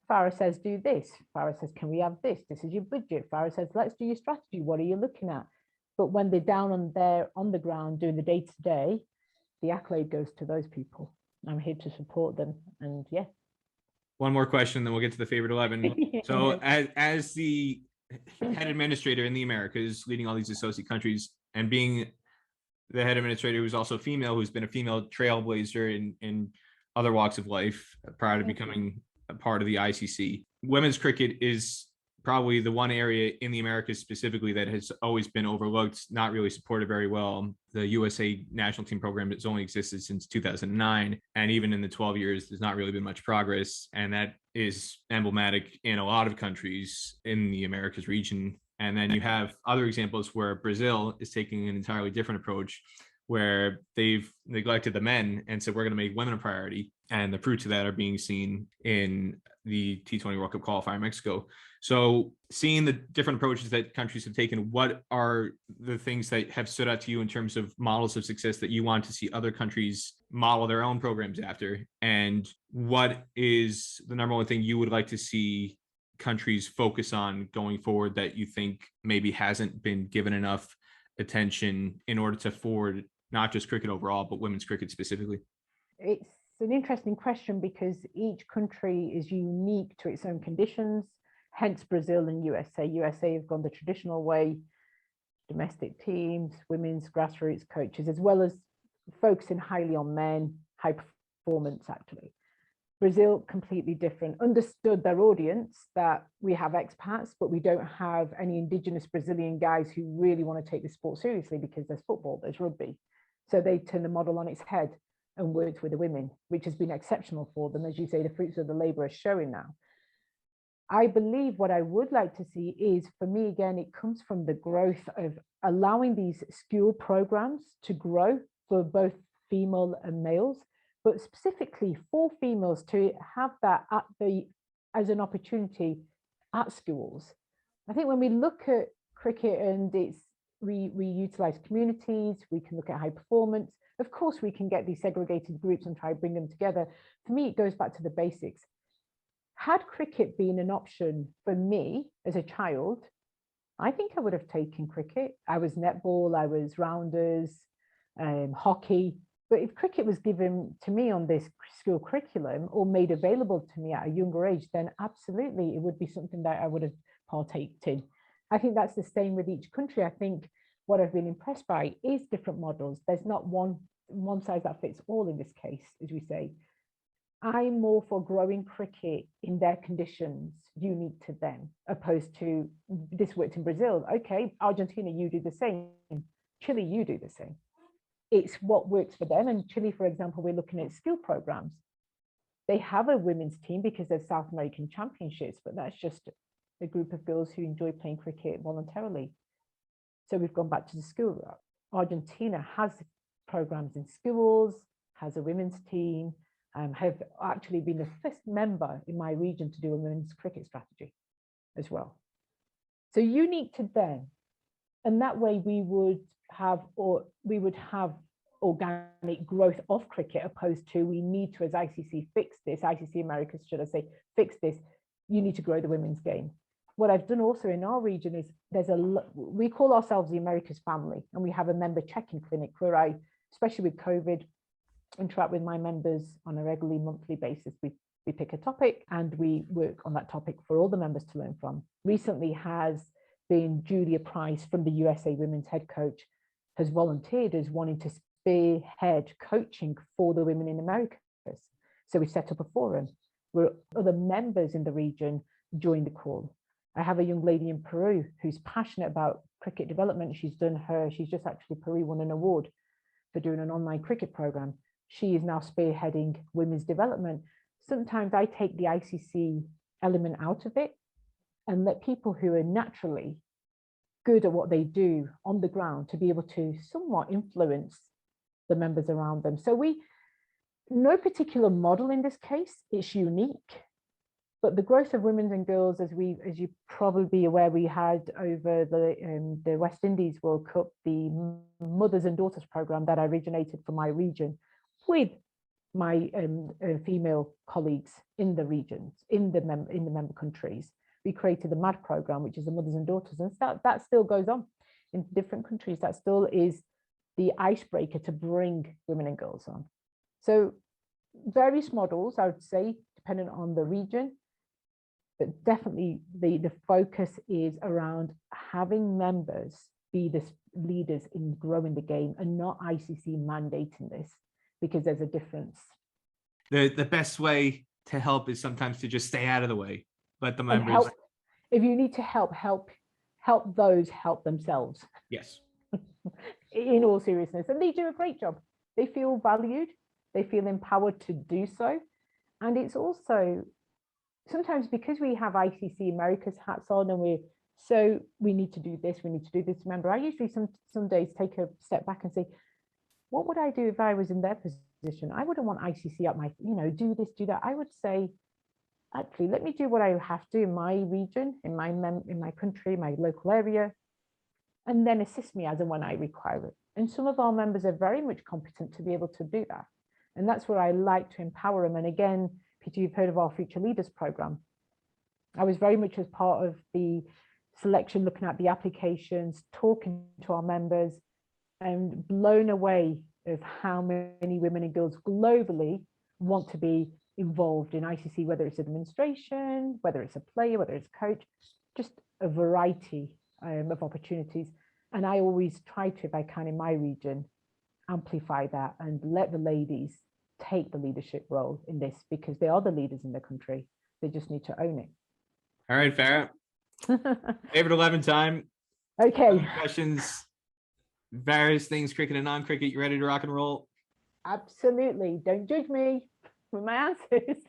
Fara says, do this. Fara says, can we have this? This is your budget. Fara says, let's do your strategy. What are you looking at? But when they're down on the ground doing the day-to-day, the accolade goes to those people. I'm here to support them. And yeah. One more question, then we'll get to the favorite 11. So as the head administrator in the Americas, leading all these associate countries, and being the head administrator who's also female, who's been a female trailblazer in other walks of life prior to becoming a part of the ICC. Women's cricket is probably the one area in the Americas specifically that has always been overlooked, not really supported very well. The USA national team program has only existed since 2009. And even in the 12 years, there's not really been much progress. And that is emblematic in a lot of countries in the Americas region. And then you have other examples where Brazil is taking an entirely different approach, where they've neglected the men and said, we're going to make women a priority. And the fruits of that are being seen in the T20 World Cup qualifier in Mexico. So seeing the different approaches that countries have taken, what are the things that have stood out to you in terms of models of success that you want to see other countries model their own programs after? And what is the number one thing you would like to see countries focus on going forward that you think maybe hasn't been given enough attention in order to forward not just cricket overall, but women's cricket specifically? It's an interesting question because each country is unique to its own conditions, hence Brazil and USA. USA have gone the traditional way, domestic teams, women's grassroots coaches, as well as focusing highly on men, high performance actually. Brazil, completely different, understood their audience that we have expats, but we don't have any indigenous Brazilian guys who really want to take the sport seriously because there's football, there's rugby. So they turned the model on its head and worked with the women, which has been exceptional for them. As you say, the fruits of the labor are showing now. I believe what I would like to see is, for me, again, it comes from the growth of allowing these school programs to grow for both female and males, but specifically for females to have that as an opportunity at schools. I think when we look at cricket and we utilize communities, we can look at high performance. Of course, we can get these segregated groups and try to bring them together. For me, it goes back to the basics. Had cricket been an option for me as a child, I think I would have taken cricket. I was netball, I was rounders, hockey. But if cricket was given to me on this school curriculum or made available to me at a younger age, then absolutely it would be something that I would have partaked in. I think that's the same with each country. I think what I've been impressed by is different models. There's not one size that fits all in this case, as we say. I'm more for growing cricket in their conditions unique to them, opposed to this worked in Brazil. Okay, Argentina, you do the same. Chile, you do the same. It's what works for them. And Chile, for example, we're looking at skill programs. They have a women's team because there's South American championships, but that's just a group of girls who enjoy playing cricket voluntarily. So we've gone back to the school route. Argentina has programs in schools, has a women's team, have actually been the first member in my region to do a women's cricket strategy as well. So unique to them. And that way we would have organic growth of cricket, opposed to we need to, as ICC, fix this, ICC Americas, should I say, fix this, you need to grow the women's game. What I've done also in our region is we call ourselves the Americas family, and we have a member check-in clinic where I, especially with COVID, interact with my members on a regularly monthly basis. We pick a topic and we work on that topic for all the members to learn from. Recently has been Julia Price from the USA Women's head coach, has volunteered as wanting to spearhead coaching for the women in Americas. So we set up a forum where other members in the region join the call. I have a young lady in Peru who's passionate about cricket development. She's just actually, Peru won an award for doing an online cricket program. She is now spearheading women's development. Sometimes I take the ICC element out of it and let people who are naturally good at what they do on the ground to be able to somewhat influence the members around them. So no particular model in this case, it's unique. But the growth of women and girls, as you probably be aware, we had over the West Indies World Cup, the Mothers and Daughters program that originated from my region with my female colleagues in the regions, in the member countries. We created the MAD program, which is the Mothers and Daughters, and that still goes on in different countries. That still is the icebreaker to bring women and girls on. So various models, I would say, depending on the region, but definitely the focus is around having members be the leaders in growing the game and not ICC mandating this, because there's a difference. The best way to help is sometimes to just stay out of the way. Let the members help. If you need to help those help themselves. Yes. In all seriousness. And they do a great job. They feel valued, they feel empowered to do so. And it's also sometimes because we have ICC Americas hats on and we need to do this, we need to do this. Remember, I usually some days take a step back and say, what would I do if I was in their position? I wouldn't want ICC up my, do this, do that. I would say, actually, let me do what I have to in my region, in my country, my local area, and then assist me as and when I require it. And some of our members are very much competent to be able to do that. And that's where I like to empower them. And again, Peter, you've heard of our Future Leaders program. I was very much as part of the selection, looking at the applications, talking to our members, and blown away of how many women and girls globally want to be involved in ICC, whether it's administration, whether it's a player, whether it's a coach, just a variety of opportunities. And I always try to, if I can in my region, amplify that and let the ladies take the leadership role in this, because they are the leaders in the country. They just need to own it. All right, Farah. Favorite 11 time. Okay. Questions, various things, cricket and non-cricket. You ready to rock and roll? Absolutely. Don't judge me with my answers.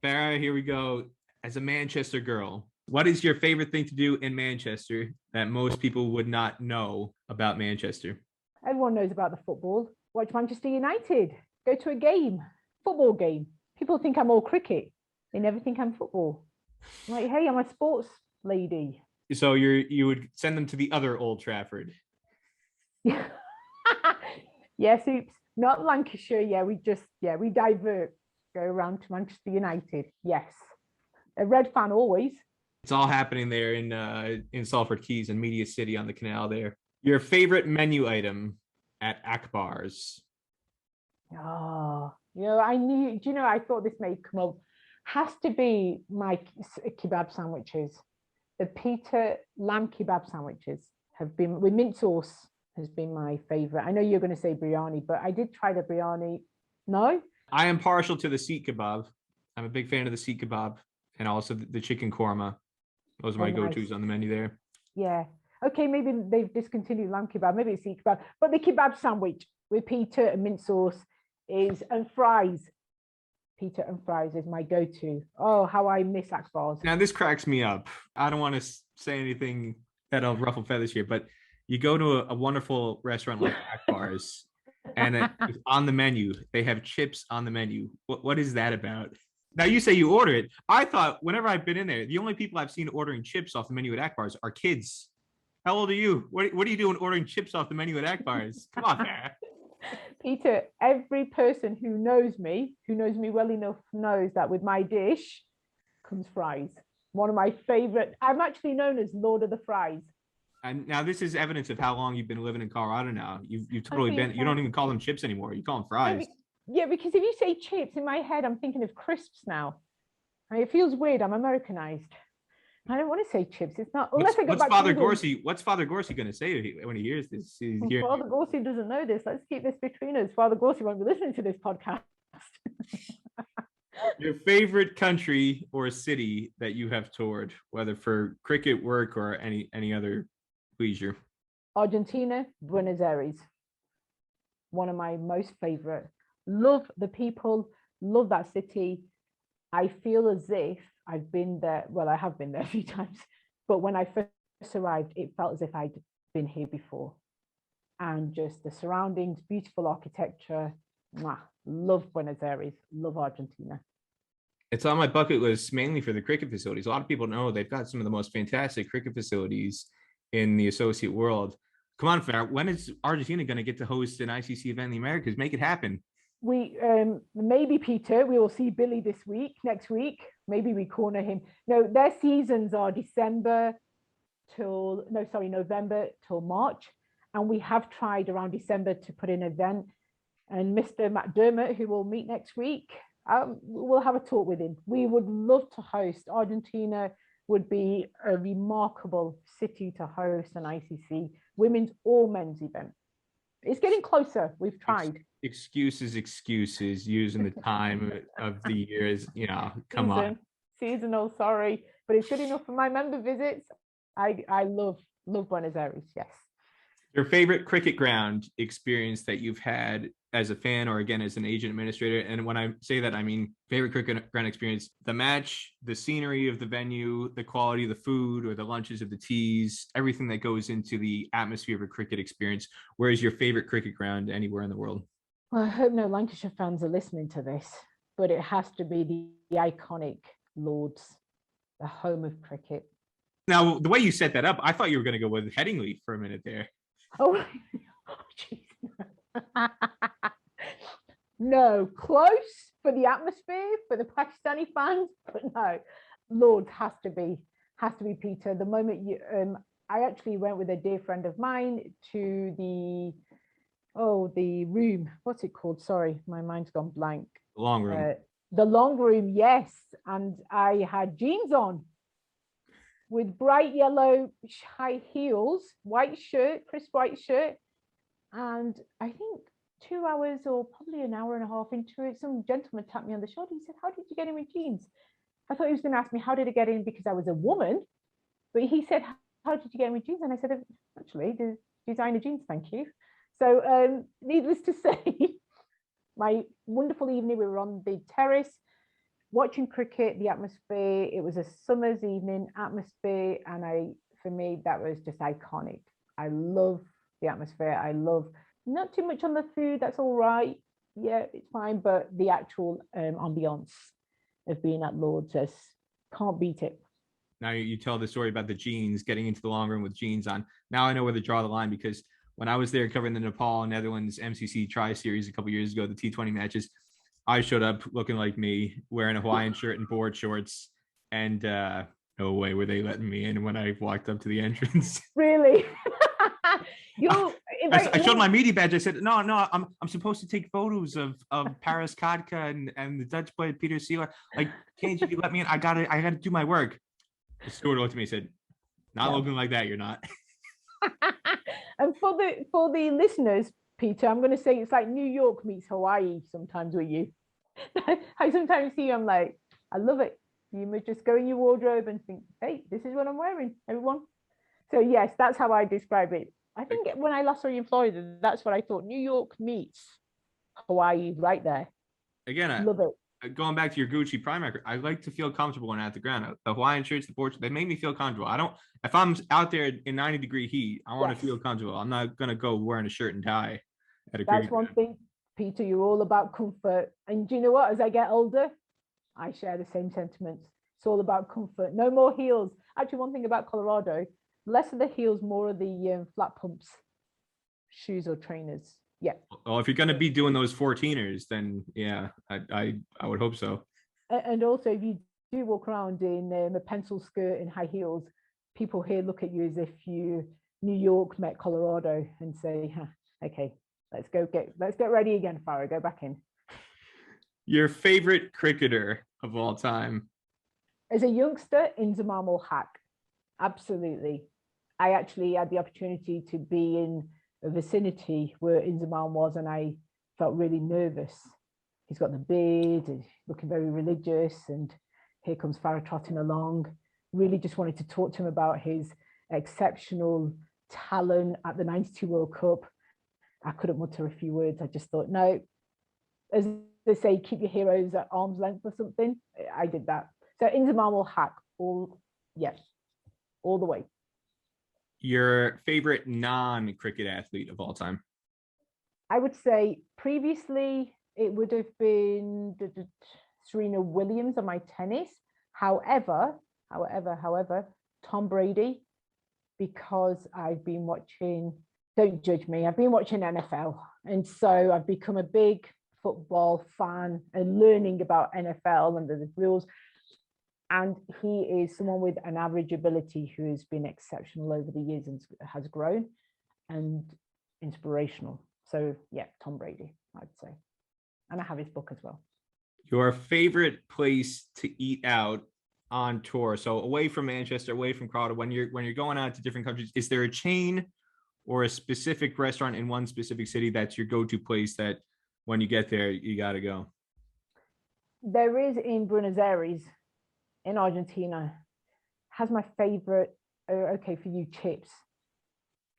Farah, here we go. As a Manchester girl, what is your favorite thing to do in Manchester that most people would not know about Manchester? Everyone knows about the football. Watch Manchester United. Go to a game, football game. People think I'm all cricket. They never think I'm football. I'm like, hey, I'm a sports lady. So you would send them to the other Old Trafford. Yes, oops. Not Lancashire. Yeah, we divert. Go around to Manchester United. Yes. A Red fan always. It's all happening there in Salford Keys and Media City on the canal there. Your favorite menu item at Akbar's? Oh, I knew, I thought this may come up. Has to be my kebab sandwiches. The pita lamb kebab sandwiches have been, with mint sauce, has been my favorite. I know you're going to say biryani, but I did try the biryani. No? I am partial to the seat kebab. I'm a big fan of the seat kebab and also the chicken korma. Those are my go-tos on the menu there. Yeah. Okay, maybe they've discontinued lamb kebab, maybe it's seat kebab, but the kebab sandwich with pita and mint sauce and fries. Pita and fries is my go-to. Oh, how I miss Akbar's. Now, this cracks me up. I don't want to say anything that'll ruffle feathers here, but you go to a wonderful restaurant like Akbar's, and on the menu, they have chips on the menu. What is that about? Now, you say you order it. I thought whenever I've been in there, the only people I've seen ordering chips off the menu at Akbar's are kids. How old are you? What are you doing ordering chips off the menu at Akbar's? Come on, man. Peter, every person who knows me well enough, knows that with my dish comes fries. One of my favorite. I'm actually known as Lord of the Fries. And now this is evidence of how long you've been living in Colorado now. You've totally been, you don't even call them chips anymore. You call them fries. Yeah, because if you say chips, in my head, I'm thinking of crisps now. I mean, it feels weird. I'm Americanized. I don't want to say chips. It's not. Unless what's Father Gorsi going to say when he hears this? Father Gorsi doesn't know this. Let's keep this between us. Father Gorsi won't be listening to this podcast. Your favorite country or city that you have toured, whether for cricket, work, or any other leisure? Argentina, Buenos Aires. One of my most favorite. Love the people. Love that city. I feel as if I've been there. Well, I have been there a few times, but when I first arrived, it felt as if I'd been here before. And just the surroundings, beautiful architecture. Love Buenos Aires, love Argentina. It's on my bucket list mainly for the cricket facilities. A lot of people know they've got some of the most fantastic cricket facilities in the associate world. Come on, Farah, when is Argentina going to get to host an ICC event in the Americas? Make it happen. We maybe, Peter, we will see Billy next week. Maybe we corner him. No, their seasons are November till March. And we have tried around December to put in an event. And Mr. McDermott, who we'll meet next week, we'll have a talk with him. We would love to host. Argentina would be a remarkable city to host an ICC women's or men's event. It's getting closer. We've tried. Excuses, using the time of the years, come on. Seasonal, sorry. But it's good enough for my member visits. I love Buenos Aires, yes. Your favorite cricket ground experience that you've had as a fan or again as an agent administrator. And when I say that, I mean favorite cricket ground experience: the match, the scenery of the venue, the quality of the food or the lunches of the teas, everything that goes into the atmosphere of a cricket experience. Where is your favorite cricket ground anywhere in the world? Well, I hope no Lancashire fans are listening to this, but it has to be the iconic Lords, the home of cricket. Now, the way you set that up, I thought you were going to go with Headingley for a minute there. Oh, jeez. No, close for the atmosphere, for the Pakistani fans, but no, Lords has to be Peter. The moment you, I actually went with a dear friend of mine to the room. What's it called? Sorry, my mind's gone blank. Long room. The long room, yes. And I had jeans on with bright yellow high heels, white shirt, crisp white shirt. And I think 2 hours or probably an hour and a half into it, some gentleman tapped me on the shoulder. He said, "How did you get in with jeans?" I thought he was going to ask me, how did I get in because I was a woman? But he said, "How did you get in with jeans?" And I said, "Actually, the designer jeans, thank you." So needless to say, my wonderful evening, we were on the terrace watching cricket, the atmosphere. It was a summer's evening atmosphere. And for me, that was just iconic. I love the atmosphere. I love not too much on the food. That's all right. Yeah, it's fine. But the actual ambiance of being at Lord's, just can't beat it. Now you tell the story about the jeans, getting into the long room with jeans on. Now I know where to draw the line, because when I was there covering the Nepal Netherlands MCC Tri-Series a couple years ago, the T20 matches, I showed up looking like me, wearing a Hawaiian shirt and board shorts, and no way were they letting me in when I walked up to the entrance. Really? I showed my media badge. I said, no, I'm supposed to take photos of Paris Kotka and the Dutch player Peter Seeler. Like, can't you let me in? I gotta do my work. The steward looked at me and said, "Not looking like that, you're not." And for the listeners, Peter, I'm going to say it's like New York meets Hawaii sometimes with you. I sometimes see you, I'm like, I love it. You must just go in your wardrobe and think, hey, this is what I'm wearing, everyone. So yes, that's how I describe it. I think when I last saw you in Florida, that's what I thought. New York meets Hawaii right there. Again, I love it. Going back to your Gucci Primark, I like to feel comfortable when I'm at the ground. The Hawaiian shirts, the boards, they make me feel comfortable. If I'm out there in 90-degree heat, I want to feel comfortable. I'm not going to go wearing a shirt and tie at a That's one thing, Peter, you're all about comfort. And do you know what? As I get older, I share the same sentiments. It's all about comfort. No more heels. Actually, one thing about Colorado, less of the heels, more of the flat pumps, shoes or trainers. Yeah. Well, if you're going to be doing those 14ers, then yeah, I would hope so. And also, if you do walk around in a pencil skirt and high heels, people here look at you as if you New York met Colorado and say, okay, let's get ready again, Farah, go back in. Your favorite cricketer of all time? As a youngster, Inzamam Haq. Absolutely. I actually had the opportunity to be in a vicinity where Inzamam was, and I felt really nervous. He's got the beard, and looking very religious, and here comes Farah trotting along. Really just wanted to talk to him about his exceptional talent at the 92 World Cup. I couldn't mutter a few words. I just thought, no, as they say, keep your heroes at arm's length or something. I did that. So Inzamam Haq, all the way. Your favorite non-cricket athlete of all time? I would say previously it would have been Serena Williams on my tennis. However, Tom Brady, because I've been watching, don't judge me, I've been watching NFL. And so I've become a big football fan and learning about NFL and the rules. And he is someone with an average ability who has been exceptional over the years and has grown and inspirational. So yeah, Tom Brady, I'd say. And I have his book as well. Your favorite place to eat out on tour? So away from Manchester, away from Crowder, when you're going out to different countries, is there a chain or a specific restaurant in one specific city that's your go-to place that when you get there, you got to go? There is in Buenos Aires, in Argentina, has my favorite, okay for you, chips.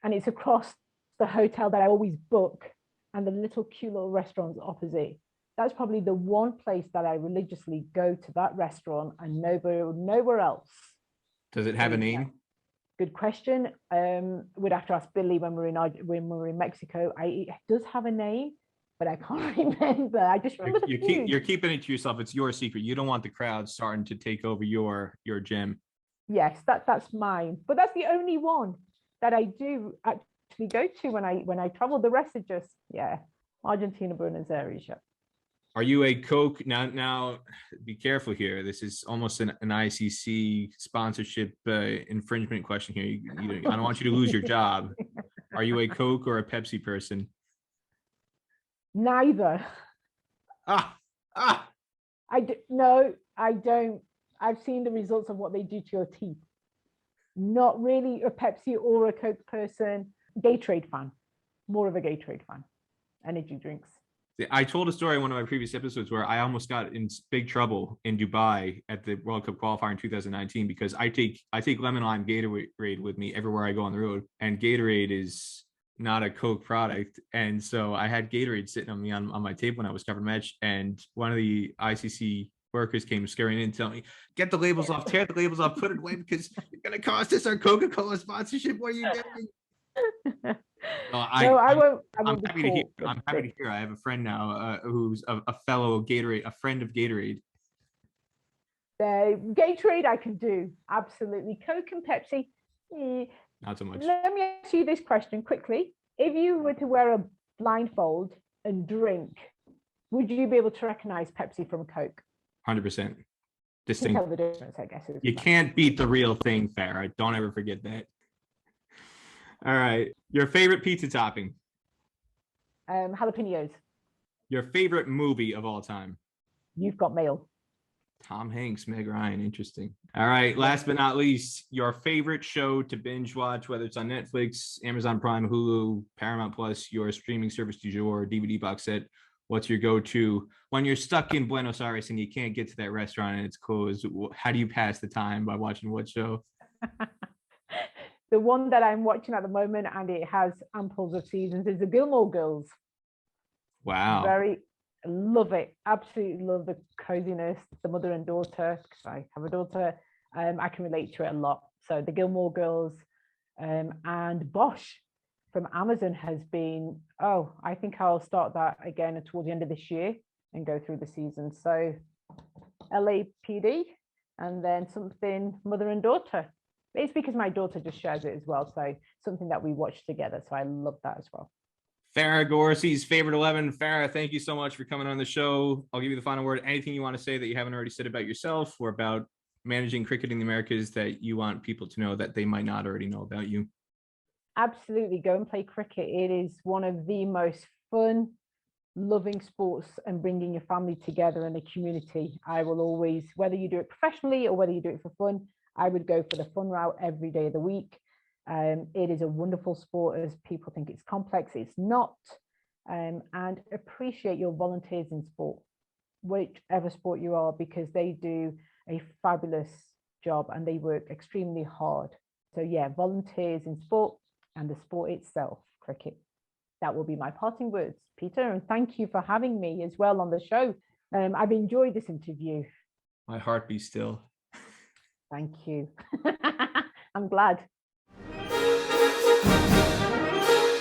And it's across the hotel that I always book. and the little cute little restaurants opposite. That's probably the one place that I religiously go to, that restaurant, and nowhere else. Does it have a name? Good question. We'd have to ask Billy when we're in Mexico. It does have a name, but I can't remember. I just remember the food. You're keeping it to yourself. It's your secret. You don't want the crowd starting to take over your gym. Yes, that's mine. But that's the only one that I do actually go to when I travel. The rest are just, Argentina, Buenos Aires. Yeah. Are you a Coke? Now, be careful here. This is almost an ICC sponsorship infringement question here. I don't want you to lose your job. Are you a Coke or a Pepsi person? Neither. No, I don't. I've seen the results of what they do to your teeth. Not really a Pepsi or a Coke person. Gatorade fan. More of a Gatorade fan. Energy drinks. I told a story in one of my previous episodes where I almost got in big trouble in Dubai at the World Cup qualifier in 2019 because I take lemon lime Gatorade with me everywhere I go on the road, and Gatorade is not a Coke product, and so I had Gatorade sitting on me on my table when I was covering match, and one of the ICC workers came scurrying in and telling me, "Get the labels off, tear the labels off, put it away because it's going to cost us our Coca-Cola sponsorship. What are you doing?" I'm happy to hear. I have a friend now who's a fellow Gatorade, a friend of Gatorade. Gatorade I can do, absolutely. Coke and Pepsi, not so much. Let me ask you this question quickly. If you were to wear a blindfold and drink, would you be able to recognize Pepsi from Coke? 100%. Distinct. Tell the difference, I guess. You can't beat the real thing, Farah. Don't ever forget that. All right. Your favorite pizza topping? Jalapenos. Your favorite movie of all time? You've Got Mail. Tom Hanks, Meg Ryan. Interesting. All right. Last but not least, your favorite show to binge watch, whether it's on Netflix, Amazon Prime, Hulu, Paramount Plus, your streaming service du jour, DVD box set. What's your go-to when you're stuck in Buenos Aires and you can't get to that restaurant and it's closed? How do you pass the time? By watching what show? The one that I'm watching at the moment, and it has amples of seasons, is the Gilmore Girls. Wow. Love it. Absolutely love the coziness, the mother and daughter, because I have a daughter. I can relate to it a lot. So the Gilmore Girls and Bosch from Amazon has been, I think I'll start that again towards the end of this year and go through the season. So LAPD and then something mother and daughter. It's because my daughter just shares it as well. So something that we watch together. So I love that as well. Fara Gorsi's favorite 11. Farah, thank you so much for coming on the show. I'll give you the final word. Anything you want to say that you haven't already said about yourself or about managing cricket in the Americas that you want people to know that they might not already know about you? Absolutely. Go and play cricket. It is one of the most fun, loving sports and bringing your family together in a community. I will always, whether you do it professionally or whether you do it for fun, I would go for the fun route every day of the week. It is a wonderful sport, as people think it's complex. It's not. And appreciate your volunteers in sport, whichever sport you are, because they do a fabulous job and they work extremely hard. So yeah, volunteers in sport and the sport itself, cricket. That will be my parting words, Peter. And thank you for having me as well on the show. I've enjoyed this interview. My heart beats still. Thank you. I'm glad.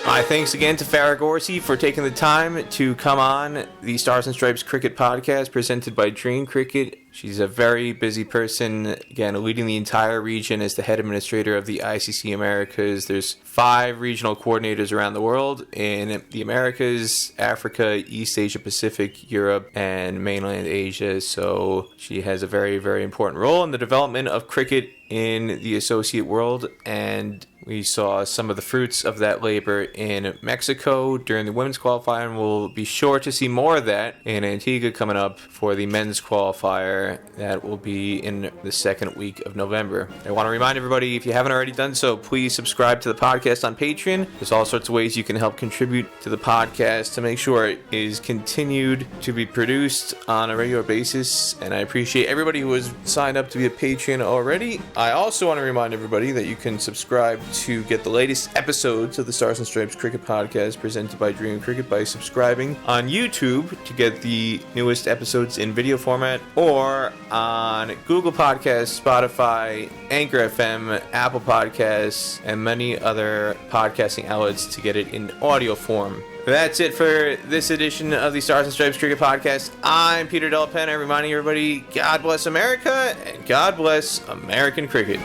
My thanks again to Fara Gorsi for taking the time to come on the Stars and Stripes Cricket Podcast presented by DreamCricket. She's a very busy person, again, leading the entire region as the head administrator of the ICC Americas. There's 5 regional coordinators around the world in the Americas, Africa, East Asia Pacific, Europe, and mainland Asia. So she has a very, very important role in the development of cricket in the associate world, and we saw some of the fruits of that labor in Mexico during the women's qualifier, and we'll be sure to see more of that in Antigua coming up for the men's qualifier. That will be in the second week of November. I want to remind everybody, if you haven't already done so, please subscribe to the podcast on Patreon. There's all sorts of ways you can help contribute to the podcast to make sure it is continued to be produced on a regular basis, and I appreciate everybody who has signed up to be a Patreon already. I also want to remind everybody that you can subscribe to get the latest episodes of the Stars and Stripes Cricket Podcast presented by DreamCricket by subscribing on YouTube to get the newest episodes in video format, or on Google Podcasts, Spotify, Anchor FM, Apple Podcasts, and many other podcasting outlets to get it in audio form. That's it for this edition of the Stars and Stripes Cricket Podcast. I'm Peter Della Penna, reminding everybody, God bless America, and God bless American cricket.